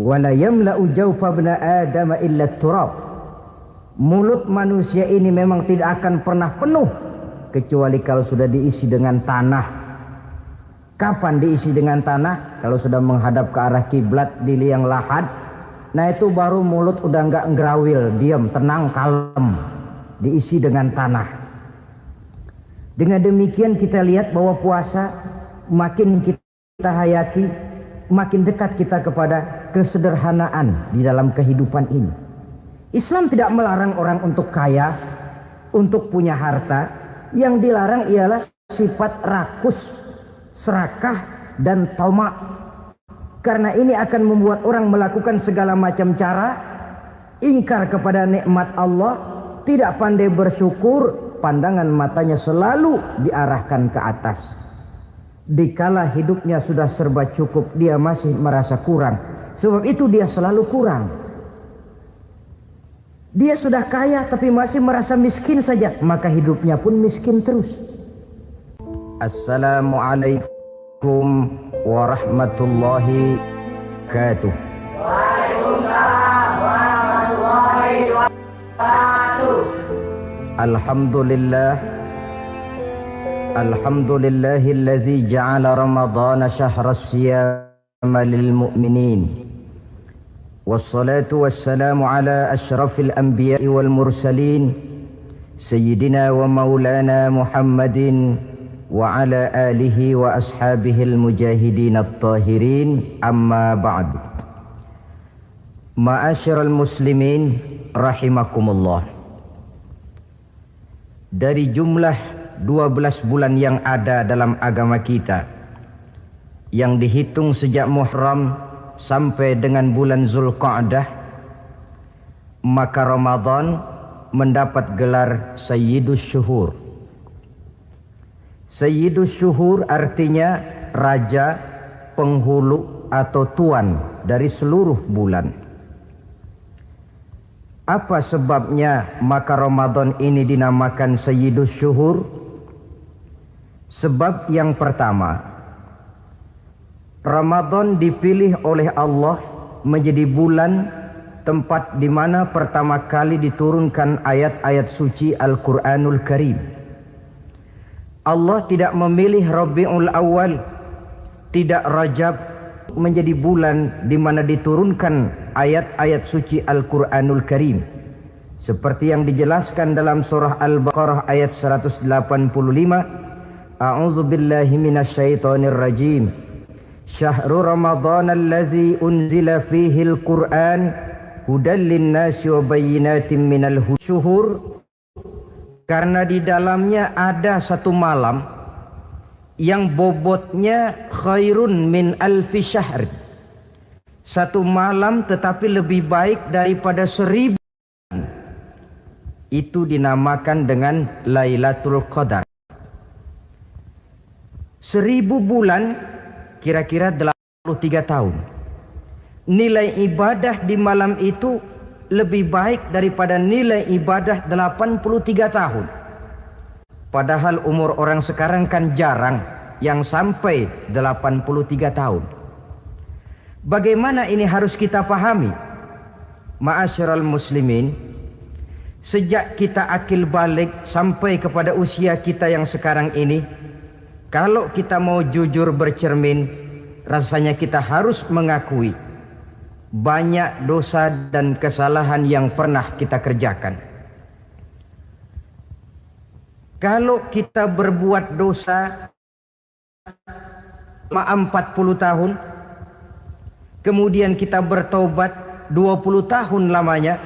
wala yamla'u jawfa ibna Adam illa turab. Mulut manusia ini memang tidak akan pernah penuh kecuali kalau sudah diisi dengan tanah. Kapan diisi dengan tanah? Kalau sudah menghadap ke arah kiblat di liang lahat, nah itu baru mulut udah enggak ngerawil, diam, tenang, kalem, diisi dengan tanah. Dengan demikian kita lihat bahwa puasa makin kita hayati, makin dekat kita kepada kesederhanaan di dalam kehidupan ini. Islam tidak melarang orang untuk kaya, untuk punya harta. Yang dilarang ialah sifat rakus, serakah, dan tamak. Karena ini akan membuat orang melakukan segala macam cara, ingkar kepada nikmat Allah, tidak pandai bersyukur, pandangan matanya selalu diarahkan ke atas. Dikala hidupnya sudah serba cukup, dia masih merasa kurang. Sebab itu dia selalu kurang. Dia sudah kaya tapi masih merasa miskin saja, maka hidupnya pun miskin terus. Assalamualaikum warahmatullahi wabarakatuh. Waalaikumsalam warahmatullahi wabarakatuh. Alhamdulillahillazi ja'ala ramadhana syahras siyama lil mu'minin. Wassalatu wassalamu ala asyrafil anbiya'i wal mursalin sayyidina wa maulana Muhammadin wa ala alihi wa ashabihil mujahidin at-tahirin, amma ba'du. Ma'asyiral muslimin rahimakumullah. Dari jumlah 12 bulan yang ada dalam agama kita, yang dihitung sejak Muharram sampai dengan bulan Zulqa'dah, maka Ramadan mendapat gelar Sayyidus Syuhur. Sayyidus Syuhur artinya raja, penghulu atau tuan dari seluruh bulan. Apa sebabnya maka Ramadan ini dinamakan Sayyidus Syuhur? Sebab yang pertama, Ramadan dipilih oleh Allah menjadi bulan tempat di mana pertama kali diturunkan ayat-ayat suci Al-Quranul Karim. Allah tidak memilih Rabiul Awal, tidak Rajab menjadi bulan di mana diturunkan ayat-ayat suci Al-Quranul Karim. Seperti yang dijelaskan dalam surah Al-Baqarah ayat 185, A'udzu billahi minasyaitonir rajim. Syahrul Ramadan allazi unzila fihil Qur'an hudan linnasi wa bayyinatin minal syuhur. Karena di dalamnya ada satu malam yang bobotnya khairun min alfi syahr. Satu malam tetapi lebih baik daripada 1000. Itu dinamakan dengan Lailatul Qadar. 1000 bulan kira-kira 83 tahun. Nilai ibadah di malam itu lebih baik daripada nilai ibadah 83 tahun. Padahal umur orang sekarang kan jarang yang sampai 83 tahun. Bagaimana ini harus kita pahami? Ma'asyiral muslimin, sejak kita akil balik sampai kepada usia kita yang sekarang ini, kalau kita mau jujur bercermin, rasanya kita harus mengakui banyak dosa dan kesalahan yang pernah kita kerjakan. Kalau kita berbuat dosa selama 40 tahun, kemudian kita bertobat 20 tahun lamanya,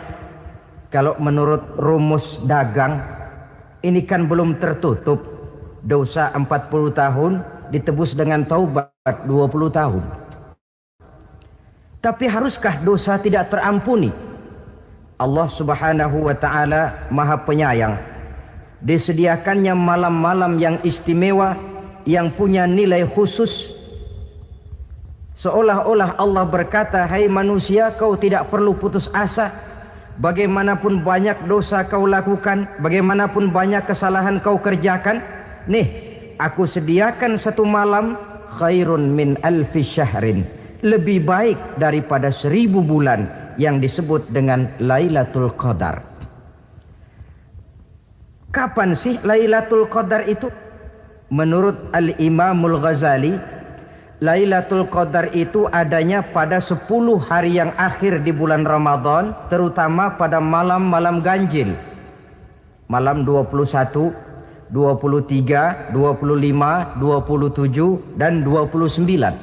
kalau menurut rumus dagang, ini kan belum tertutup. Dosa 40 tahun ditebus dengan taubat 20 tahun. Tapi haruskah dosa tidak terampuni? Allah Subhanahu wa ta'ala Maha Penyayang. Disediakannya malam-malam yang istimewa, yang punya nilai khusus. Seolah-olah Allah berkata, hai manusia, kau tidak perlu putus asa. Bagaimanapun banyak dosa kau lakukan, bagaimanapun banyak kesalahan kau kerjakan, nih, aku sediakan satu malam khairun min alfi syahrin, lebih baik daripada 1000 bulan yang disebut dengan Lailatul Qadar. Kapan sih Lailatul Qadar itu? Menurut Al-Imamul Ghazali, Lailatul Qadar itu adanya pada 10 hari yang akhir di bulan Ramadan, terutama pada malam-malam ganjil. Malam 21, 23, 25, 27, dan 29.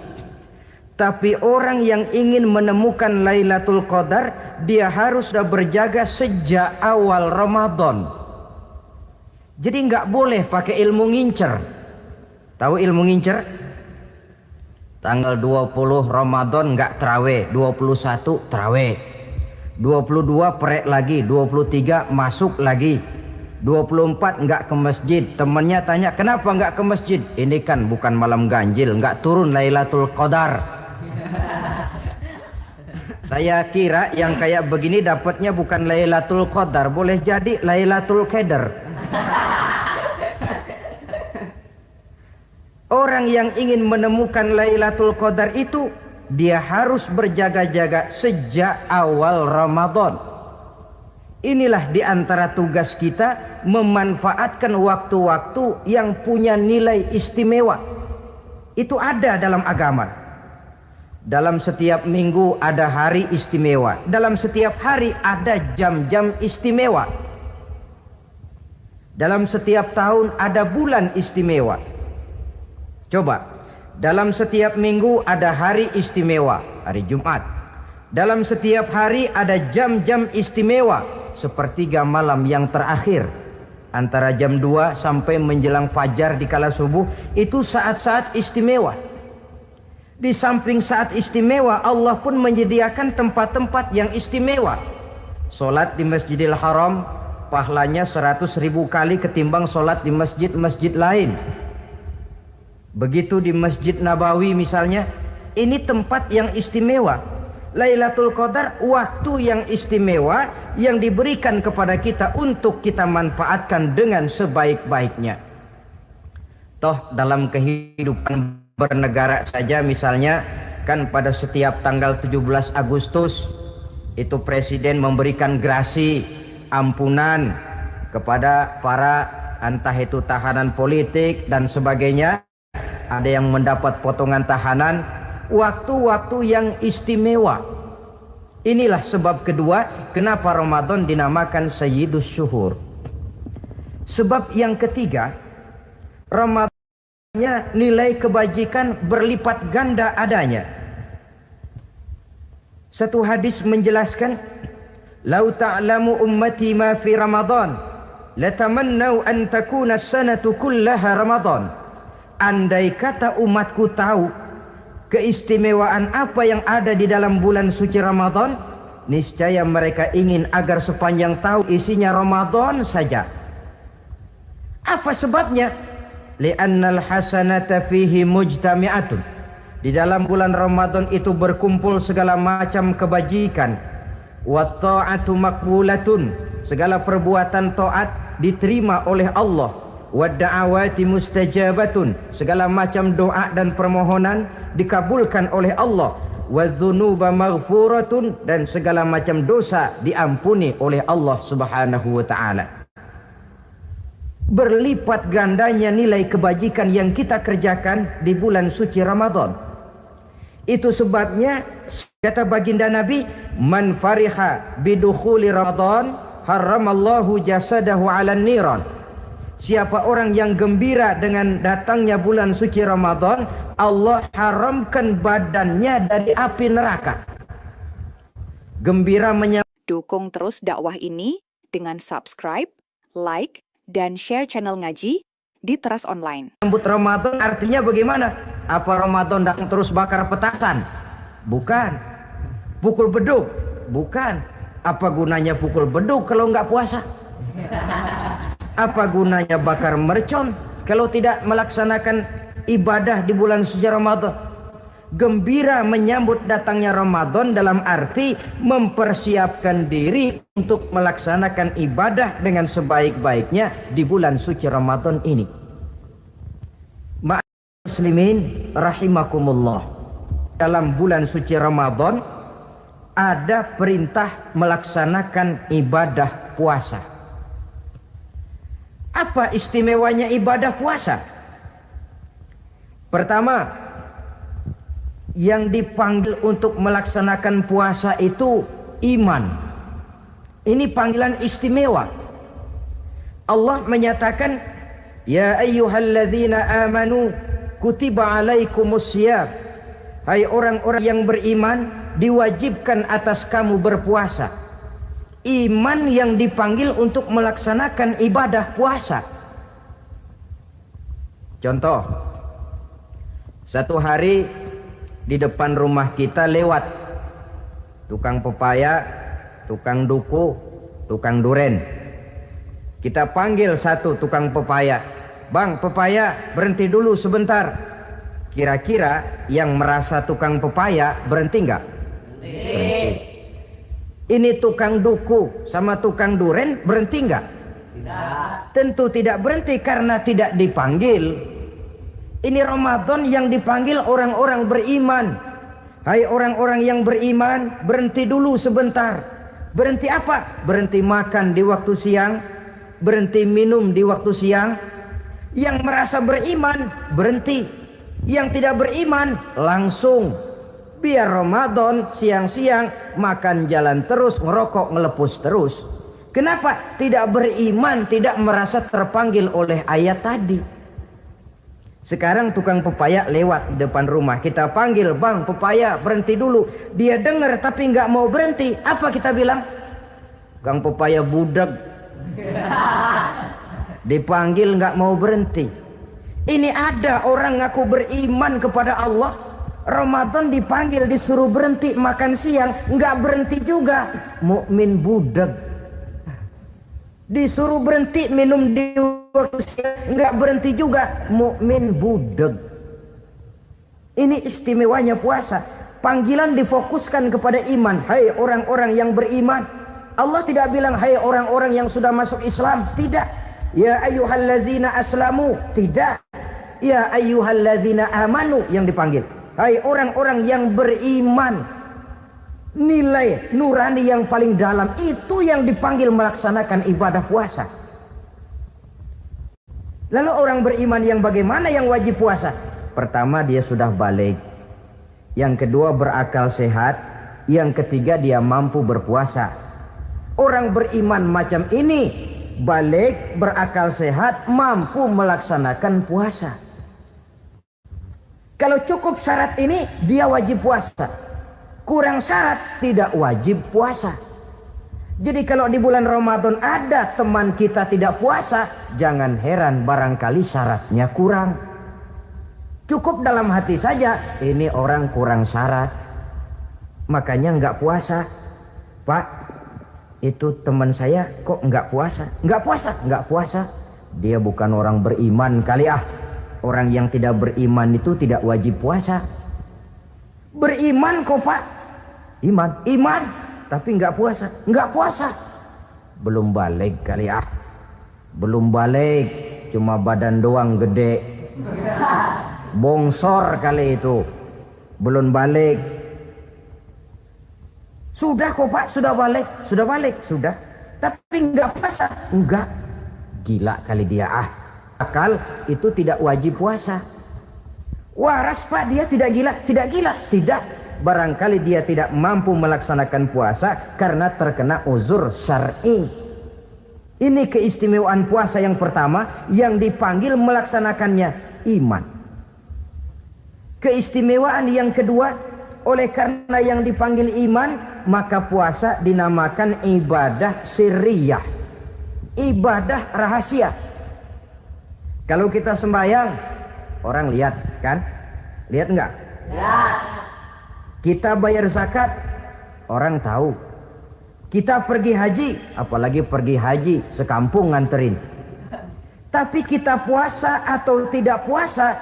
Tapi orang yang ingin menemukan Lailatul Qadar, dia harus sudah berjaga sejak awal Ramadan. Jadi nggak boleh pakai ilmu ngincer. Tahu ilmu ngincer? Tanggal 20 Ramadan nggak terawih, 21 terawih, 22 perek lagi, 23 masuk lagi, 24 nggak ke masjid. Temannya tanya, kenapa nggak ke masjid? Ini kan bukan malam ganjil, nggak turun Lailatul Qadar. Saya kira yang kayak begini dapatnya bukan Lailatul Qadar, boleh jadi Lailatul Qadar. Orang yang ingin menemukan Lailatul Qadar itu, dia harus berjaga-jaga sejak awal Ramadan. Inilah di antara tugas kita, memanfaatkan waktu-waktu yang punya nilai istimewa. Itu ada dalam agama. Dalam setiap minggu ada hari istimewa. Dalam setiap hari ada jam-jam istimewa. Dalam setiap tahun ada bulan istimewa. Coba, dalam setiap minggu ada hari istimewa, hari Jumat. Dalam setiap hari ada jam-jam istimewa, sepertiga malam yang terakhir. Antara jam 2 sampai menjelang fajar di kala subuh, itu saat-saat istimewa. Di samping saat istimewa, Allah pun menyediakan tempat-tempat yang istimewa. Solat di Masjidil Haram, pahalanya 100.000 kali ketimbang solat di masjid-masjid lain. Begitu di Masjid Nabawi misalnya, ini tempat yang istimewa. Lailatul Qadar waktu yang istimewa yang diberikan kepada kita untuk kita manfaatkan dengan sebaik-baiknya. Toh dalam kehidupan bernegara saja misalnya, kan pada setiap tanggal 17 Agustus itu presiden memberikan grasi ampunan kepada para entah itu tahanan politik dan sebagainya. Ada yang mendapat potongan tahanan, waktu-waktu yang istimewa. Inilah sebab kedua kenapa Ramadan dinamakan Sayyidus Syuhur. Sebab yang ketiga, Ramadannya nilai kebajikan berlipat ganda adanya. Satu hadis menjelaskan, "Lau ta'lamu ummati ma fi Ramadan, latamannau an takuna as-sanatu kullaha Ramadan." Andai kata umatku tahu keistimewaan apa yang ada di dalam bulan suci Ramadan, niscaya mereka ingin agar sepanjang tahun isinya Ramadan saja. Apa sebabnya? Li'annal hasanata fihi mujtami'atun. Di dalam bulan Ramadan itu berkumpul segala macam kebajikan. Wa ta'atu maqbulatun. Segala perbuatan taat diterima oleh Allah. Wa da'awati mustajabatun. Segala macam doa dan permohonan dikabulkan oleh Allah. Wa dzunuba maghfuratun. Dan segala macam dosa diampuni oleh Allah Subhanahu wa taala. Berlipat gandanya nilai kebajikan yang kita kerjakan di bulan suci Ramadan. Itu sebabnya kata baginda Nabi, man fariha bidukhuli Ramadan haramallahu jasadahu 'alan niran. Siapa orang yang gembira dengan datangnya bulan suci Ramadan, Allah haramkan badannya dari api neraka. Gembira Dukung terus dakwah ini dengan subscribe, like, dan share channel ngaji di Teras Online. menyambut Ramadan artinya bagaimana? Apa Ramadan datang terus bakar petasan? Bukan. Pukul beduk? Bukan. Apa gunanya pukul beduk kalau nggak puasa? Apa gunanya bakar mercon kalau tidak melaksanakan ibadah di bulan suci Ramadan? Gembira menyambut datangnya Ramadan dalam arti mempersiapkan diri untuk melaksanakan ibadah dengan sebaik-baiknya di bulan suci Ramadan ini. Muslimin rahimakumullah. dalam bulan suci Ramadan ada perintah melaksanakan ibadah puasa. Apa istimewanya ibadah puasa? Pertama, yang dipanggil untuk melaksanakan puasa itu iman. Ini panggilan istimewa. Allah menyatakan, ya ayyuhalladzina amanu kutiba alaikumusiyam. Hai orang-orang yang beriman, diwajibkan atas kamu berpuasa. Iman yang dipanggil untuk melaksanakan ibadah puasa. Contoh, satu hari di depan rumah kita lewat tukang pepaya, tukang duku, tukang duren. Kita panggil satu tukang pepaya, "Bang, pepaya, berhenti dulu sebentar." Kira-kira yang merasa tukang pepaya berhenti enggak? Berhenti. Ini tukang duku sama tukang duren berhenti enggak? Tidak. Tentu tidak berhenti karena tidak dipanggil. Ini Ramadan yang dipanggil orang-orang beriman. Hai orang-orang yang beriman, berhenti dulu sebentar. Berhenti apa? Berhenti makan di waktu siang, berhenti minum di waktu siang. Yang merasa beriman berhenti, yang tidak beriman langsung. Biar Ramadan siang-siang makan jalan terus, ngerokok ngelepus terus. Kenapa? Tidak beriman, tidak merasa terpanggil oleh ayat tadi. Sekarang tukang pepaya lewat di depan rumah, kita panggil, "Bang, pepaya, berhenti dulu." Dia dengar tapi nggak mau berhenti. Apa kita bilang? Kang pepaya budak. Dipanggil nggak mau berhenti. Ini ada orang ngaku beriman kepada Allah, Ramadan dipanggil disuruh berhenti makan siang, nggak berhenti juga. Mukmin budak. Disuruh berhenti minum di waktu siang, nggak berhenti juga. Mukmin budak. Ini istimewanya puasa. Panggilan difokuskan kepada iman. Hai orang-orang yang beriman. Allah tidak bilang hai orang-orang yang sudah masuk Islam. Tidak. Ya ayyuhallazina aslamu. Tidak. Ya ayyuhallazina amanu yang dipanggil. Hai orang-orang yang beriman. Nilai nurani yang paling dalam itu yang dipanggil melaksanakan ibadah puasa. Lalu orang beriman yang bagaimana yang wajib puasa? Pertama, dia sudah balik. Yang kedua, berakal sehat. Yang ketiga, dia mampu berpuasa. Orang beriman macam ini balik, berakal sehat, mampu melaksanakan puasa. Kalau cukup syarat ini, dia wajib puasa. Kurang syarat, tidak wajib puasa. Jadi kalau di bulan Ramadan ada teman kita tidak puasa, jangan heran barangkali syaratnya kurang. Cukup dalam hati saja, ini orang kurang syarat, makanya nggak puasa. Pak, itu teman saya kok nggak puasa? Nggak puasa, nggak puasa. Dia bukan orang beriman kali ah. Orang yang tidak beriman itu tidak wajib puasa. Beriman kok Pak? Iman, tapi nggak puasa, nggak puasa. Belum balik kali ah. Belum balik, cuma badan doang gede. Bongsor kali itu. Belum balik. Sudah kok Pak, sudah balik, sudah. Tapi nggak puasa, enggak. Gila kali dia ah. Akal itu tidak wajib puasa. Waras Pak, dia tidak gila, tidak. Barangkali dia tidak mampu melaksanakan puasa karena terkena uzur syar'i. Ini keistimewaan puasa yang pertama yang dipanggil melaksanakannya iman. Keistimewaan yang kedua, oleh karena yang dipanggil iman, maka puasa dinamakan ibadah sirriyah, ibadah rahasia. Kalau kita sembahyang, orang lihat kan? Lihat enggak? Lihat. Kita bayar zakat, orang tahu. Kita pergi haji, apalagi pergi haji sekampung nganterin. Tapi kita puasa atau tidak puasa,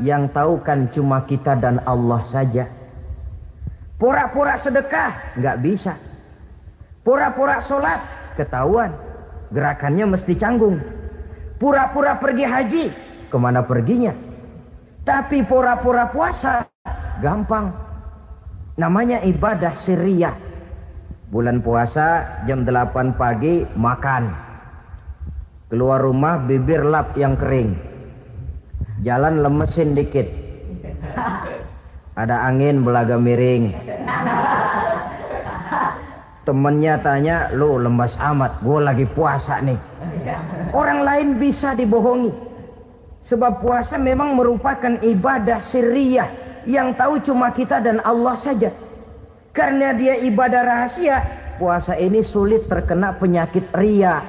yang tahu kan cuma kita dan Allah saja. Pura-pura sedekah nggak bisa. Pura-pura sholat ketahuan, gerakannya mesti canggung. Pura-pura pergi haji, kemana perginya? Tapi pura-pura puasa gampang. Namanya ibadah sirriyah. Bulan puasa jam 8 pagi makan. Keluar rumah bibir lap yang kering. Jalan lemesin dikit. Ada angin belaga miring. Temennya tanya, lu lemas amat, gue lagi puasa nih. Orang lain bisa dibohongi. Sebab puasa memang merupakan ibadah sirriyah yang tahu cuma kita dan Allah saja. Karena dia ibadah rahasia, puasa ini sulit terkena penyakit riya.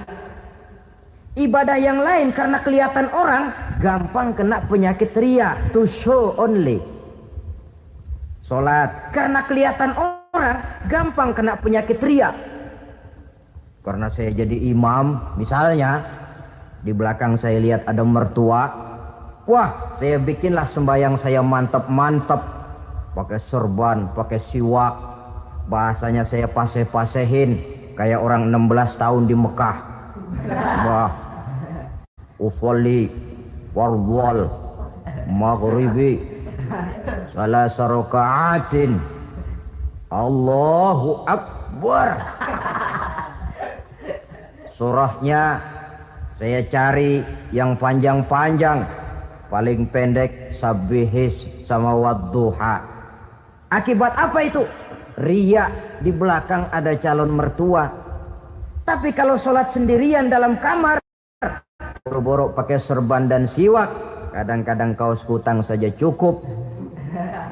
Ibadah yang lain karena kelihatan orang gampang kena penyakit riya, to show only. Salat karena kelihatan orang gampang kena penyakit riya. Karena saya jadi imam, misalnya di belakang saya lihat ada mertua, wah saya bikinlah sembahyang saya mantap-mantap, pakai serban, pakai siwak, bahasanya saya paseh-pasehin kayak orang 16 tahun di Mekah. Wah, ufolli fardwal maghribi salasa raka'atin Allahu Akbar. Surahnya saya cari yang panjang-panjang, paling pendek sabbihis sama wadduha. Akibat apa itu? Riya, di belakang ada calon mertua. Tapi kalau sholat sendirian dalam kamar, boro-boro pakai serban dan siwak, kadang-kadang kaos kutang saja cukup.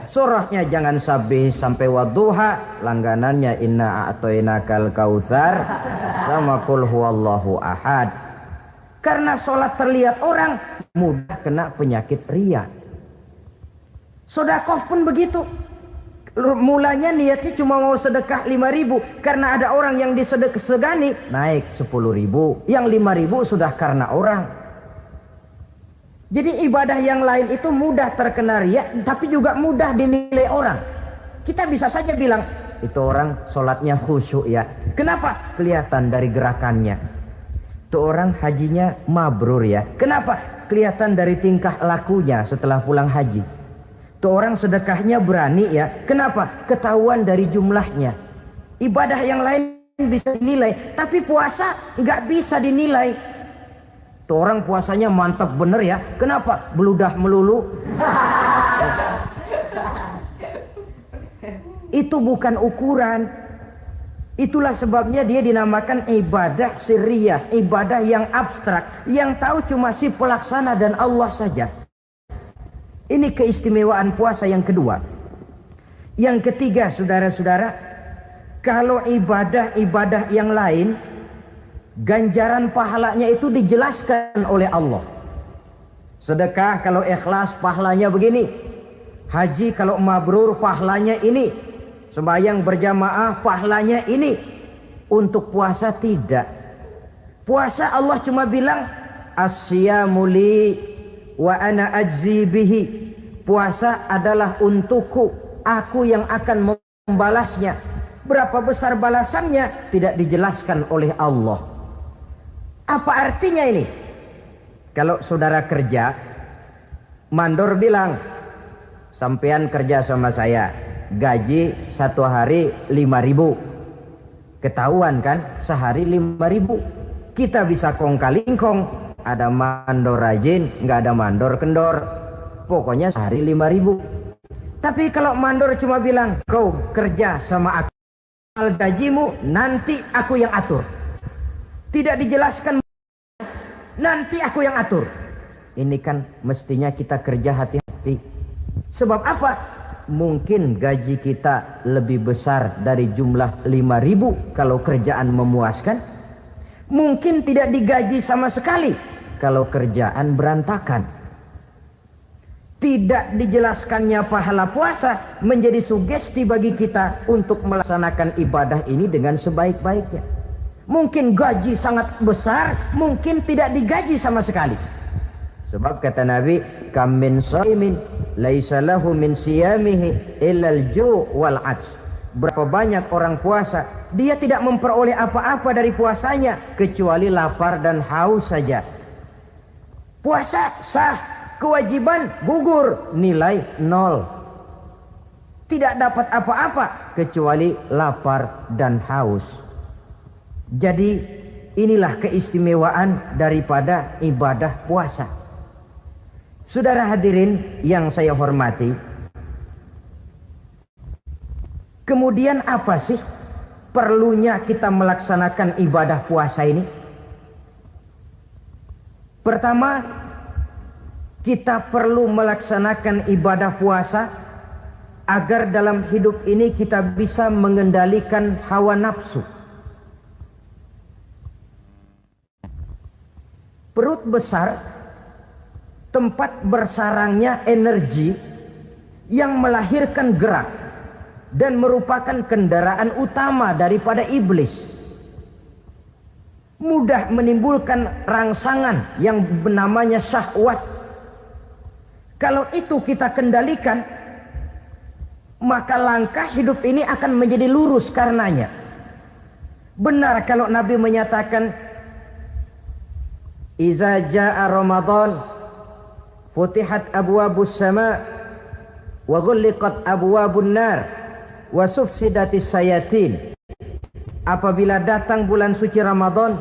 Surahnya jangan sabbih sampai wadduha, langganannya inna a'toinakal kautsar sama qul huwallahu ahad. Karena sholat terlihat orang mudah kena penyakit riya. Sedekah pun begitu. Mulanya niatnya cuma mau sedekah 5.000 karena ada orang yang disedekahani, naik 10.000, yang 5.000 sudah karena orang. Jadi ibadah yang lain itu mudah terkena riya, tapi juga mudah dinilai orang. Kita bisa saja bilang, itu orang sholatnya khusyuk ya. Kenapa? Kelihatan dari gerakannya. Itu orang hajinya mabrur ya. Kenapa? Kelihatan dari tingkah lakunya setelah pulang haji. Itu orang sedekahnya berani ya. Kenapa? Ketahuan dari jumlahnya. Ibadah yang lain bisa dinilai, tapi puasa nggak bisa dinilai. Tuh orang puasanya mantap bener ya. Kenapa? Beludah melulu. Itu bukan ukuran. Itulah sebabnya dia dinamakan ibadah sirriyah, ibadah yang abstrak, yang tahu cuma si pelaksana dan Allah saja. Ini keistimewaan puasa yang kedua. Yang ketiga, saudara-saudara, kalau ibadah-ibadah yang lain, ganjaran pahalanya itu dijelaskan oleh Allah. Sedekah kalau ikhlas pahalanya begini. Haji kalau mabrur pahalanya ini. Sembahyang berjamaah pahalanya ini. Untuk puasa tidak. Puasa Allah cuma bilang as-siyamu li wa ana ajzi bihi. Puasa adalah untukku, aku yang akan membalasnya. Berapa besar balasannya tidak dijelaskan oleh Allah. Apa artinya ini? Kalau saudara kerja, mandor bilang, sampean kerja sama saya, gaji satu hari 5.000. Ketahuan kan, sehari 5.000. Kita bisa kong kali kong, ada mandor rajin, nggak ada mandor kendor. Pokoknya sehari 5.000. Tapi kalau mandor cuma bilang, kau kerja sama aku, gajimu nanti aku yang atur. Tidak dijelaskan, nanti aku yang atur. Ini kan mestinya kita kerja hati-hati. Sebab apa? Mungkin gaji kita lebih besar dari jumlah 5.000 kalau kerjaan memuaskan. Mungkin tidak digaji sama sekali kalau kerjaan berantakan. Tidak dijelaskannya pahala puasa menjadi sugesti bagi kita untuk melaksanakan ibadah ini dengan sebaik-baiknya. Mungkin gaji sangat besar, mungkin tidak digaji sama sekali. Sebab kata Nabi, kam min shaimin laisa lahu min siyamihi illa al-ju' wal 'ajz. Berapa banyak orang puasa, dia tidak memperoleh apa-apa dari puasanya kecuali lapar dan haus saja. Puasa sah, kewajiban gugur, nilai 0. tidak dapat apa-apa kecuali lapar dan haus. Jadi inilah keistimewaan daripada ibadah puasa. Saudara hadirin yang saya hormati, kemudian apa sih perlunya kita melaksanakan ibadah puasa ini? Pertama, kita perlu melaksanakan ibadah puasa agar dalam hidup ini kita bisa mengendalikan hawa nafsu. Perut besar, tempat bersarangnya energi yang melahirkan gerak dan merupakan kendaraan utama daripada iblis. Mudah menimbulkan rangsangan yang namanya syahwat. Kalau itu kita kendalikan, maka langkah hidup ini akan menjadi lurus karenanya. Benar kalau Nabi menyatakan, "Iza jaa Ramadan, futihat abwabus sama, wa ghulliqat abwabun nar, wa sufsidatis sayatin." Apabila datang bulan suci Ramadan,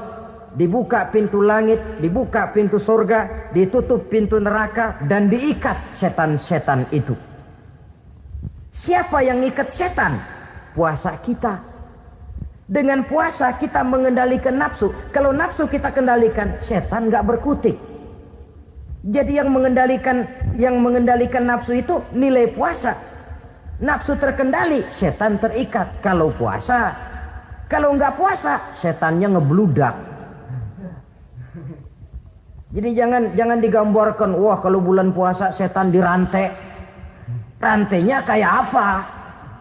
dibuka pintu langit, dibuka pintu surga, ditutup pintu neraka, dan diikat setan-setan itu. Siapa yang ikat setan? Puasa kita. Dengan puasa kita mengendalikan nafsu. Kalau nafsu kita kendalikan, setan gak berkutik. Jadi yang mengendalikan nafsu itu nilai puasa. Nafsu terkendali, setan terikat. Kalau puasa, kalau nggak puasa, setannya ngebludak. Jadi jangan digambarkan, wah kalau bulan puasa setan dirantai. Rantainya kayak apa?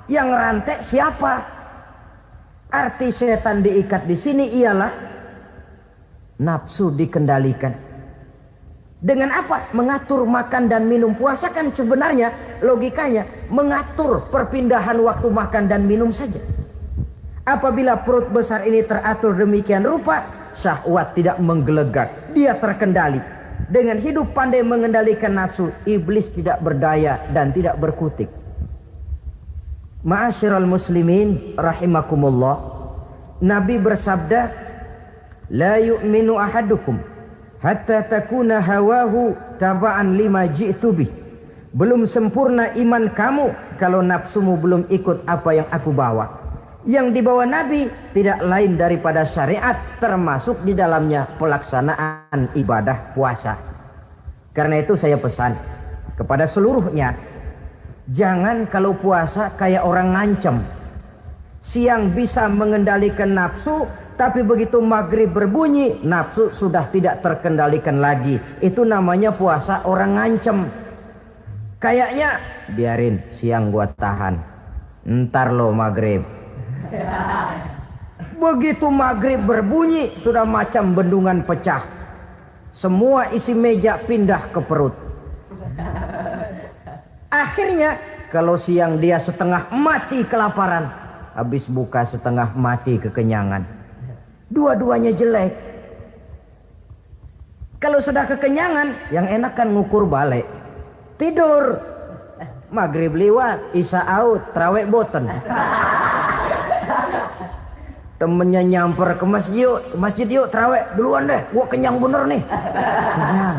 Yang rantai siapa? Arti setan diikat di sini ialah nafsu dikendalikan. Dengan apa? Mengatur makan dan minum. Puasa kan sebenarnya logikanya mengatur perpindahan waktu makan dan minum saja. Apabila perut besar ini teratur demikian rupa, syahwat tidak menggelegak, dia terkendali. Dengan hidup pandai mengendalikan nafsu, iblis tidak berdaya dan tidak berkutik. Ma'asyiral muslimin rahimakumullah, Nabi bersabda, "La yu'minu ahadukum hatta takuna hawahu taba'an lima ji'tu bih." Belum sempurna iman kamu kalau nafsumu belum ikut apa yang aku bawa. Yang dibawa Nabi tidak lain daripada syariat, termasuk di dalamnya pelaksanaan ibadah puasa. Karena itu saya pesan kepada seluruhnya, jangan kalau puasa kayak orang ngancem. Siang bisa mengendalikan nafsu, tapi begitu maghrib berbunyi, nafsu sudah tidak terkendalikan lagi. Itu namanya puasa orang ngancem. Kayaknya biarin siang gua tahan, ntar lo maghrib. Begitu maghrib berbunyi, sudah macam bendungan pecah. Semua isi meja pindah ke perut. Akhirnya kalau siang dia setengah mati kelaparan, habis buka setengah mati kekenyangan. Dua-duanya jelek. Kalau sudah kekenyangan, yang enak kan ngukur balik. Tidur. Maghrib liwat, isya out, trawek boten. Temennya nyamper ke masjid yuk trawek duluan deh, gua kenyang bener nih. Kenyang.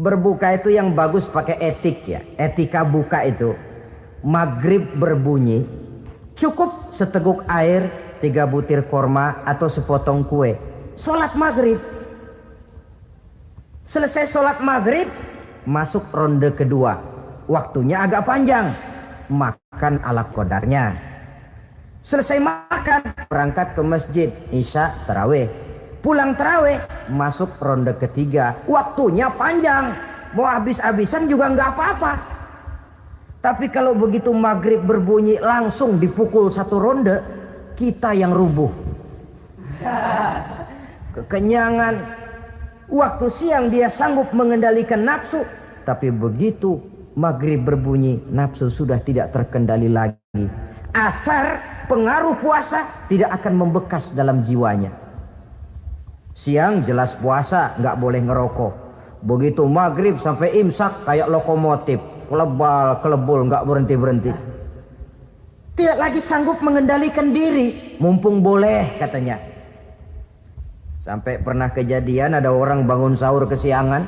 Berbuka itu yang bagus pakai etik ya, etika buka itu. Maghrib berbunyi, cukup seteguk air, 3 butir korma atau sepotong kue. Sholat maghrib. Selesai sholat maghrib, masuk ronde kedua. Waktunya agak panjang, makan ala qadarnya. Selesai makan, berangkat ke masjid, isya tarawih. Pulang tarawih, masuk ronde ketiga. Waktunya panjang, mau habis-habisan juga nggak apa-apa. Tapi kalau begitu maghrib berbunyi langsung dipukul 1 ronde, kita yang rubuh. Kekenyangan. Waktu siang dia sanggup mengendalikan nafsu, tapi begitu maghrib berbunyi, nafsu sudah tidak terkendali lagi. Asar pengaruh puasa tidak akan membekas dalam jiwanya. Siang jelas puasa, nggak boleh ngerokok. Begitu maghrib sampai imsak kayak lokomotif, kelebal, kelebul, nggak berhenti-berhenti. Tidak lagi sanggup mengendalikan diri, mumpung boleh katanya. Sampai pernah kejadian ada orang bangun sahur kesiangan,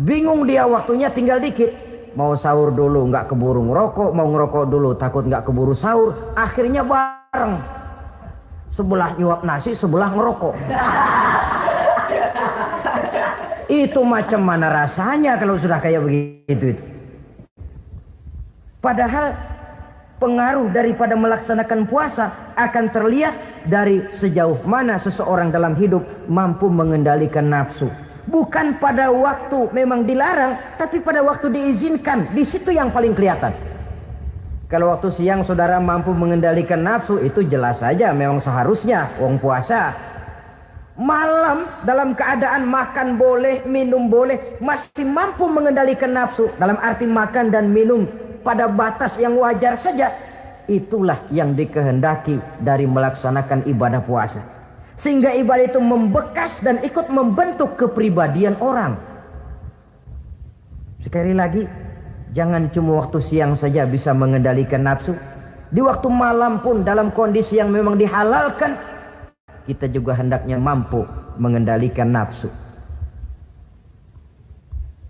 bingung dia waktunya tinggal dikit. Mau sahur dulu nggak keburu ngerokok, mau ngerokok dulu takut nggak keburu sahur. Akhirnya bareng, sebelah nyuap nasi, sebelah ngerokok. Itu macam mana rasanya kalau sudah kayak begitu itu. Padahal pengaruh daripada melaksanakan puasa akan terlihat dari sejauh mana seseorang dalam hidup mampu mengendalikan nafsu. Bukan pada waktu memang dilarang, tapi pada waktu diizinkan. Di situ yang paling kelihatan. Kalau waktu siang saudara mampu mengendalikan nafsu, itu jelas saja memang seharusnya wong puasa. Malam dalam keadaan makan boleh, minum boleh, masih mampu mengendalikan nafsu, dalam arti makan dan minum pada batas yang wajar saja. Itulah yang dikehendaki dari melaksanakan ibadah puasa, sehingga ibadah itu membekas dan ikut membentuk kepribadian orang. Sekali lagi, jangan cuma waktu siang saja bisa mengendalikan nafsu. Di waktu malam pun dalam kondisi yang memang dihalalkan, kita juga hendaknya mampu mengendalikan nafsu.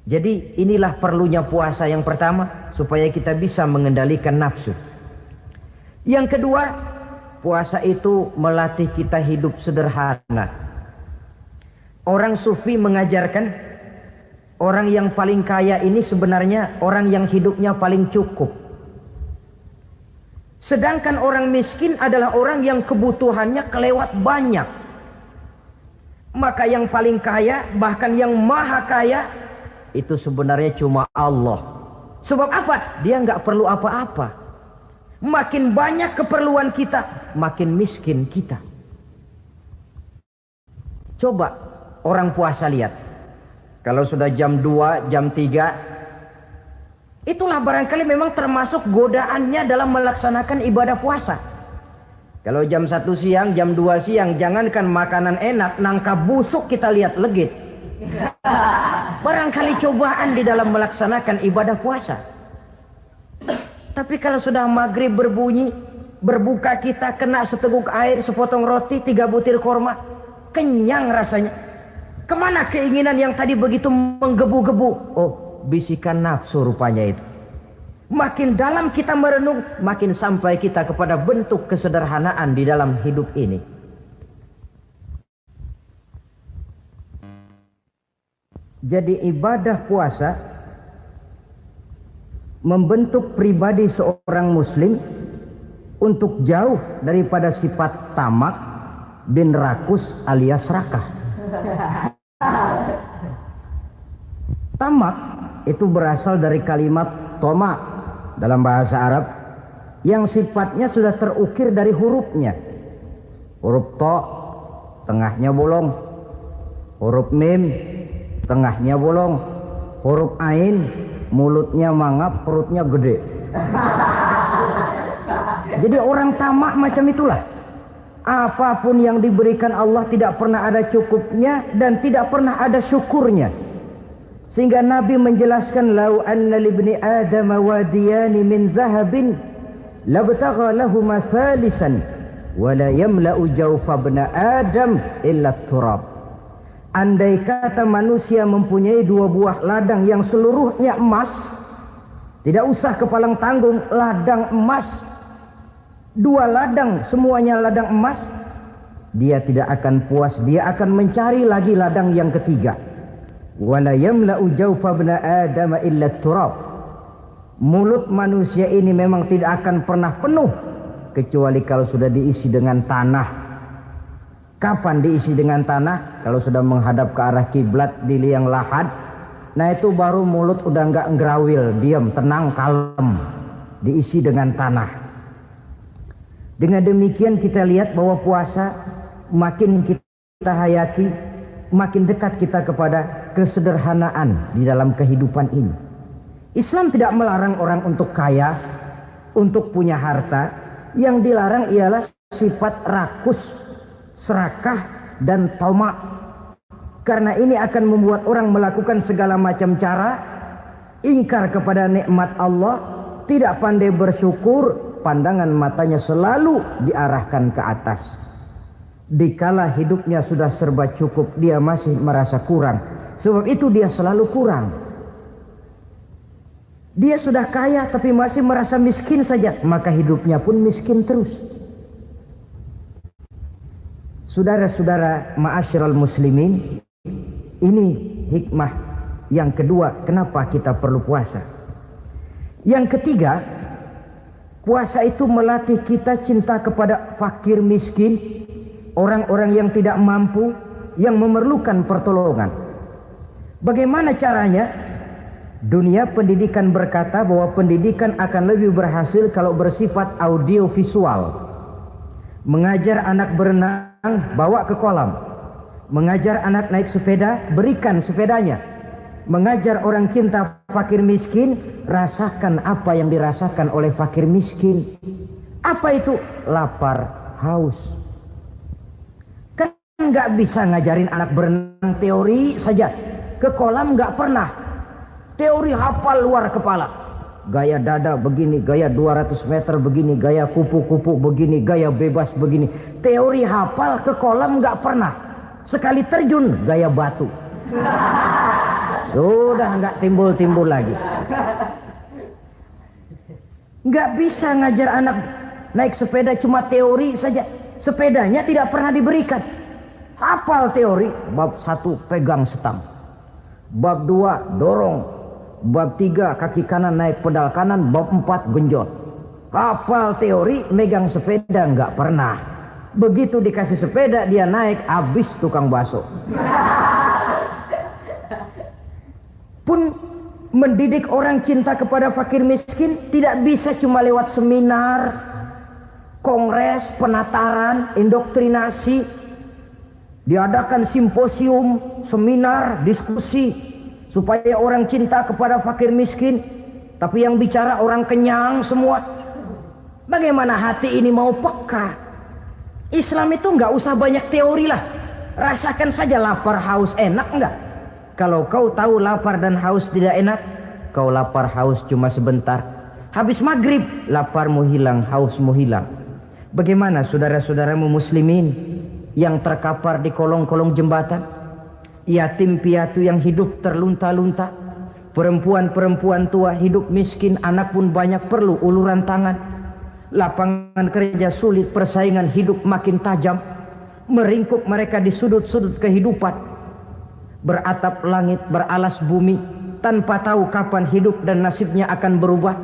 Jadi inilah perlunya puasa yang pertama, supaya kita bisa mengendalikan nafsu. Yang kedua, puasa itu melatih kita hidup sederhana. Orang sufi mengajarkan, orang yang paling kaya ini sebenarnya orang yang hidupnya paling cukup. Sedangkan orang miskin adalah orang yang kebutuhannya kelewat banyak. Maka yang paling kaya, bahkan yang maha kaya, itu sebenarnya cuma Allah. Sebab apa? Dia nggak perlu apa-apa. Makin banyak keperluan kita, makin miskin kita. Coba orang puasa lihat. Kalau sudah jam 2, jam 3, itulah barangkali memang termasuk godaannya dalam melaksanakan ibadah puasa. Kalau jam 1 siang, jam 2 siang, jangankan makanan enak, nangka busuk kita lihat legit. Barangkali cobaan di dalam melaksanakan ibadah puasa. Tapi kalau sudah maghrib berbunyi, berbuka kita kena seteguk air, sepotong roti, 3 butir korma, kenyang rasanya. Kemana keinginan yang tadi begitu menggebu-gebu? Oh, bisikan nafsu rupanya itu. Makin dalam kita merenung, makin sampai kita kepada bentuk kesederhanaan di dalam hidup ini. Jadi ibadah puasa membentuk pribadi seorang muslim untuk jauh daripada sifat tamak bin rakus alias serakah. Tamak itu berasal dari kalimat toma dalam bahasa Arab yang sifatnya sudah terukir dari hurufnya. Huruf to tengahnya bolong, huruf mim tengahnya bolong, huruf ain mulutnya mangap, perutnya gede. Jadi orang tamak macam itulah. Apapun yang diberikan Allah tidak pernah ada cukupnya dan tidak pernah ada syukurnya. Sehingga Nabi menjelaskan, lau anna libni adam wadiyani min zahabin labtagha lahuma thalisan wa la yamla'u jawfa ibna adam illa turab. Andai kata manusia mempunyai 2 buah ladang yang seluruhnya emas, tidak usah kepalang tanggung, ladang emas, 2 ladang semuanya ladang emas, dia tidak akan puas, dia akan mencari lagi ladang yang ketiga. Wala yamla'u jawfa ibna adam illa turab. Mulut manusia ini memang tidak akan pernah penuh kecuali kalau sudah diisi dengan tanah. Kapan diisi dengan tanah? Kalau sudah menghadap ke arah kiblat di liang lahat, nah itu baru mulut udah nggak ngerawil, diam, tenang, kalem, diisi dengan tanah. Dengan demikian kita lihat bahwa puasa makin kita hayati, makin dekat kita kepada kesederhanaan di dalam kehidupan ini. Islam tidak melarang orang untuk kaya, untuk punya harta. Yang dilarang ialah sifat rakus, serakah dan tamak. Karena ini akan membuat orang melakukan segala macam cara ingkar kepada nikmat Allah, tidak pandai bersyukur, pandangan matanya selalu diarahkan ke atas. Dikala hidupnya sudah serba cukup, dia masih merasa kurang. Sebab itu dia selalu kurang. Dia sudah kaya tapi masih merasa miskin saja, maka hidupnya pun miskin terus. Saudara-saudara ma'asyiral muslimin, ini hikmah yang kedua kenapa kita perlu puasa. Yang ketiga, puasa itu melatih kita cinta kepada fakir miskin, orang-orang yang tidak mampu, yang memerlukan pertolongan. Bagaimana caranya? Dunia pendidikan berkata bahwa pendidikan akan lebih berhasil kalau bersifat audio visual. Mengajar anak berenang, bawa ke kolam. Mengajar anak naik sepeda, berikan sepedanya. Mengajar orang cinta fakir miskin, rasakan apa yang dirasakan oleh fakir miskin. Apa itu? Lapar, haus. Kan nggak bisa ngajarin anak berenang teori saja. Ke kolam nggak pernah. Teori hafal luar kepala. Gaya dada begini, gaya 200 meter begini, gaya kupu-kupu begini, gaya bebas begini. Teori hafal, ke kolam nggak pernah. Sekali terjun gaya batu. Sudah nggak timbul-timbul lagi. Nggak bisa ngajar anak naik sepeda cuma teori saja. Sepedanya tidak pernah diberikan. Hafal teori, bab 1 pegang setang, bab 2 dorong, bab 3 kaki kanan naik pedal kanan, bab 4 genjot. Hafal teori, megang sepeda nggak pernah. Begitu dikasih sepeda dia naik, habis tukang bakso. Pun mendidik orang cinta kepada fakir miskin tidak bisa cuma lewat seminar, kongres, penataran, indoktrinasi. Diadakan simposium, seminar, diskusi supaya orang cinta kepada fakir miskin, tapi yang bicara orang kenyang semua. Bagaimana hati ini mau peka? Islam itu nggak usah banyak teori lah, rasakan saja lapar haus enak enggak? Kalau kau tahu lapar dan haus tidak enak, kau lapar haus cuma sebentar. Habis maghrib laparmu hilang, hausmu hilang. Bagaimana saudara-saudaramu muslimin yang terkapar di kolong-kolong jembatan, yatim piatu yang hidup terlunta-lunta, perempuan-perempuan tua hidup miskin, anak pun banyak perlu uluran tangan, lapangan kerja sulit, persaingan hidup makin tajam, meringkuk mereka di sudut-sudut kehidupan, beratap langit, beralas bumi, tanpa tahu kapan hidup dan nasibnya akan berubah.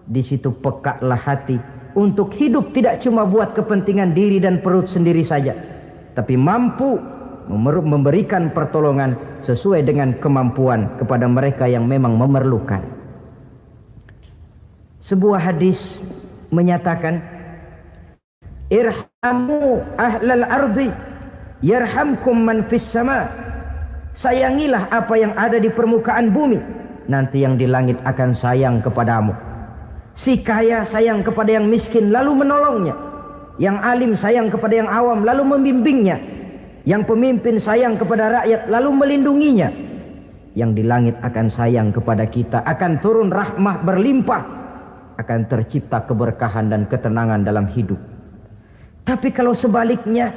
Di situ pekalah hati untuk hidup tidak cuma buat kepentingan diri dan perut sendiri saja, tapi mampu memberikan pertolongan sesuai dengan kemampuan kepada mereka yang memang memerlukan. Sebuah hadis menyatakan, irhamu ahlal ardi yarhamkum man fis sama. Sayangilah apa yang ada di permukaan bumi, nanti yang di langit akan sayang kepadamu. Si kaya sayang kepada yang miskin lalu menolongnya, yang alim sayang kepada yang awam lalu membimbingnya, yang pemimpin sayang kepada rakyat lalu melindunginya. Yang di langit akan sayang kepada kita, akan turun rahmah berlimpah, akan tercipta keberkahan dan ketenangan dalam hidup. Tapi kalau sebaliknya,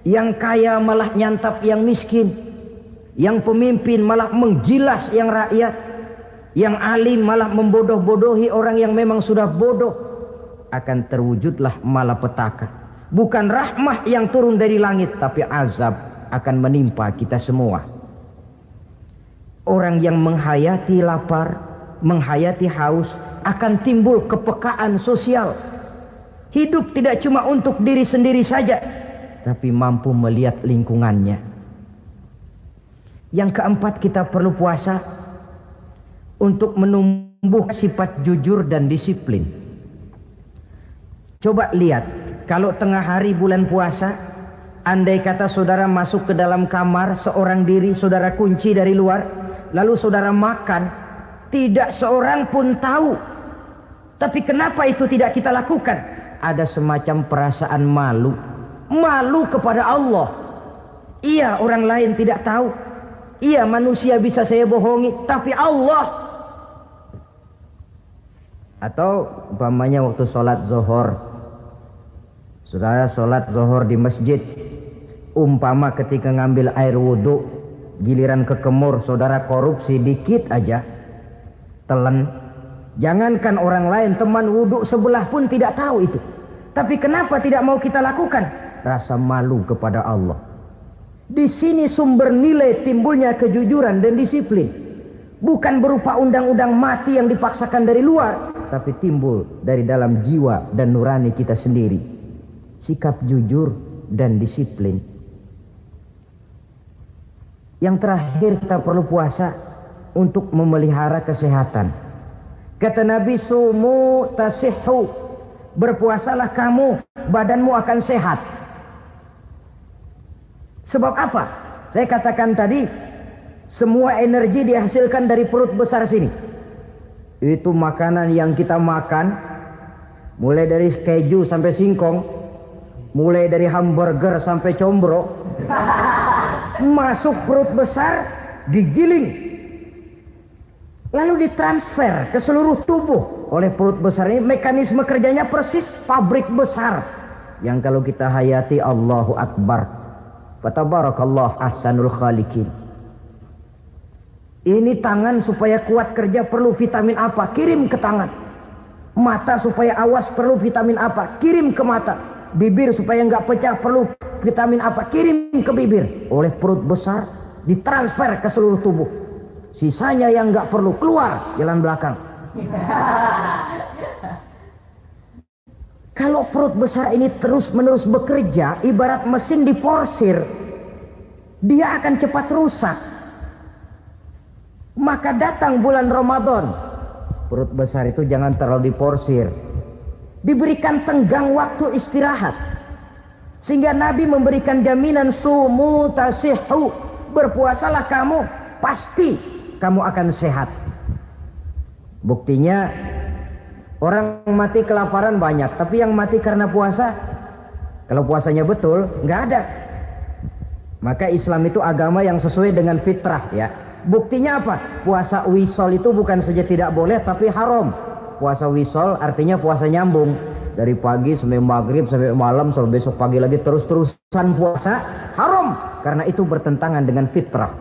yang kaya malah nyantap yang miskin, yang pemimpin malah menggilas yang rakyat, yang alim malah membodoh-bodohi orang yang memang sudah bodoh, akan terwujudlah malapetaka. Bukan rahmah yang turun dari langit, tapi azab akan menimpa kita semua. Orang yang menghayati lapar, menghayati haus, akan timbul kepekaan sosial. Hidup tidak cuma untuk diri sendiri saja, tapi mampu melihat lingkungannya. Yang keempat, kita perlu puasa untuk menumbuh sifat jujur dan disiplin. Coba lihat, kalau tengah hari bulan puasa, andai kata saudara masuk ke dalam kamar seorang diri, saudara kunci dari luar, lalu saudara makan, tidak seorang pun tahu. Tapi kenapa itu tidak kita lakukan? Ada semacam perasaan malu, malu kepada Allah. Iya, orang lain tidak tahu. Iya, manusia bisa saya bohongi, tapi Allah Atau umpamanya waktu sholat zuhur, saudara sholat zuhur di masjid, umpama ketika ngambil air wudhu, giliran kekemur, saudara korupsi dikit aja, telan. Jangankan orang lain, teman wudhu sebelah pun tidak tahu itu. Tapi kenapa tidak mau kita lakukan? Rasa malu kepada Allah. Di sini sumber nilai timbulnya kejujuran dan disiplin. Bukan berupa undang-undang mati yang dipaksakan dari luar, tapi timbul dari dalam jiwa dan nurani kita sendiri. Sikap jujur dan disiplin. Yang terakhir, kita perlu puasa untuk memelihara kesehatan. Kata Nabi, sumu tasihhu, berpuasalah kamu, badanmu akan sehat. Sebab apa? Saya katakan tadi, semua energi dihasilkan dari perut besar sini. Itu makanan yang kita makan, mulai dari keju sampai singkong, mulai dari hamburger sampai combro, masuk perut besar, digiling, lalu ditransfer ke seluruh tubuh oleh perut besar ini. Mekanisme kerjanya persis pabrik besar yang kalau kita hayati, Allahu Akbar, fatabarakallah ahsanul khaliqin. Ini tangan supaya kuat kerja perlu vitamin apa? Kirim ke tangan. Mata supaya awas perlu vitamin apa? Kirim ke mata. Bibir supaya nggak pecah perlu vitamin apa? Kirim ke bibir. Oleh perut besar ditransfer ke seluruh tubuh. Sisanya yang nggak perlu keluar jalan belakang. Kalau perut besar ini terus-menerus bekerja, ibarat mesin diporsir, dia akan cepat rusak. Maka datang bulan Ramadan, perut besar itu jangan terlalu diporsir, diberikan tenggang waktu istirahat. Sehingga Nabi memberikan jaminan, sumu tasihhu, berpuasalah kamu, pasti kamu akan sehat. Buktinya, orang mati kelaparan banyak, tapi yang mati karena puasa, kalau puasanya betul, nggak ada. Maka Islam itu agama yang sesuai dengan fitrah, ya. Buktinya apa? Puasa wisol itu bukan saja tidak boleh, tapi haram. Puasa wisol artinya puasa nyambung, dari pagi sampai maghrib sampai malam sampai besok pagi lagi terus-terusan puasa, haram, karena itu bertentangan dengan fitrah.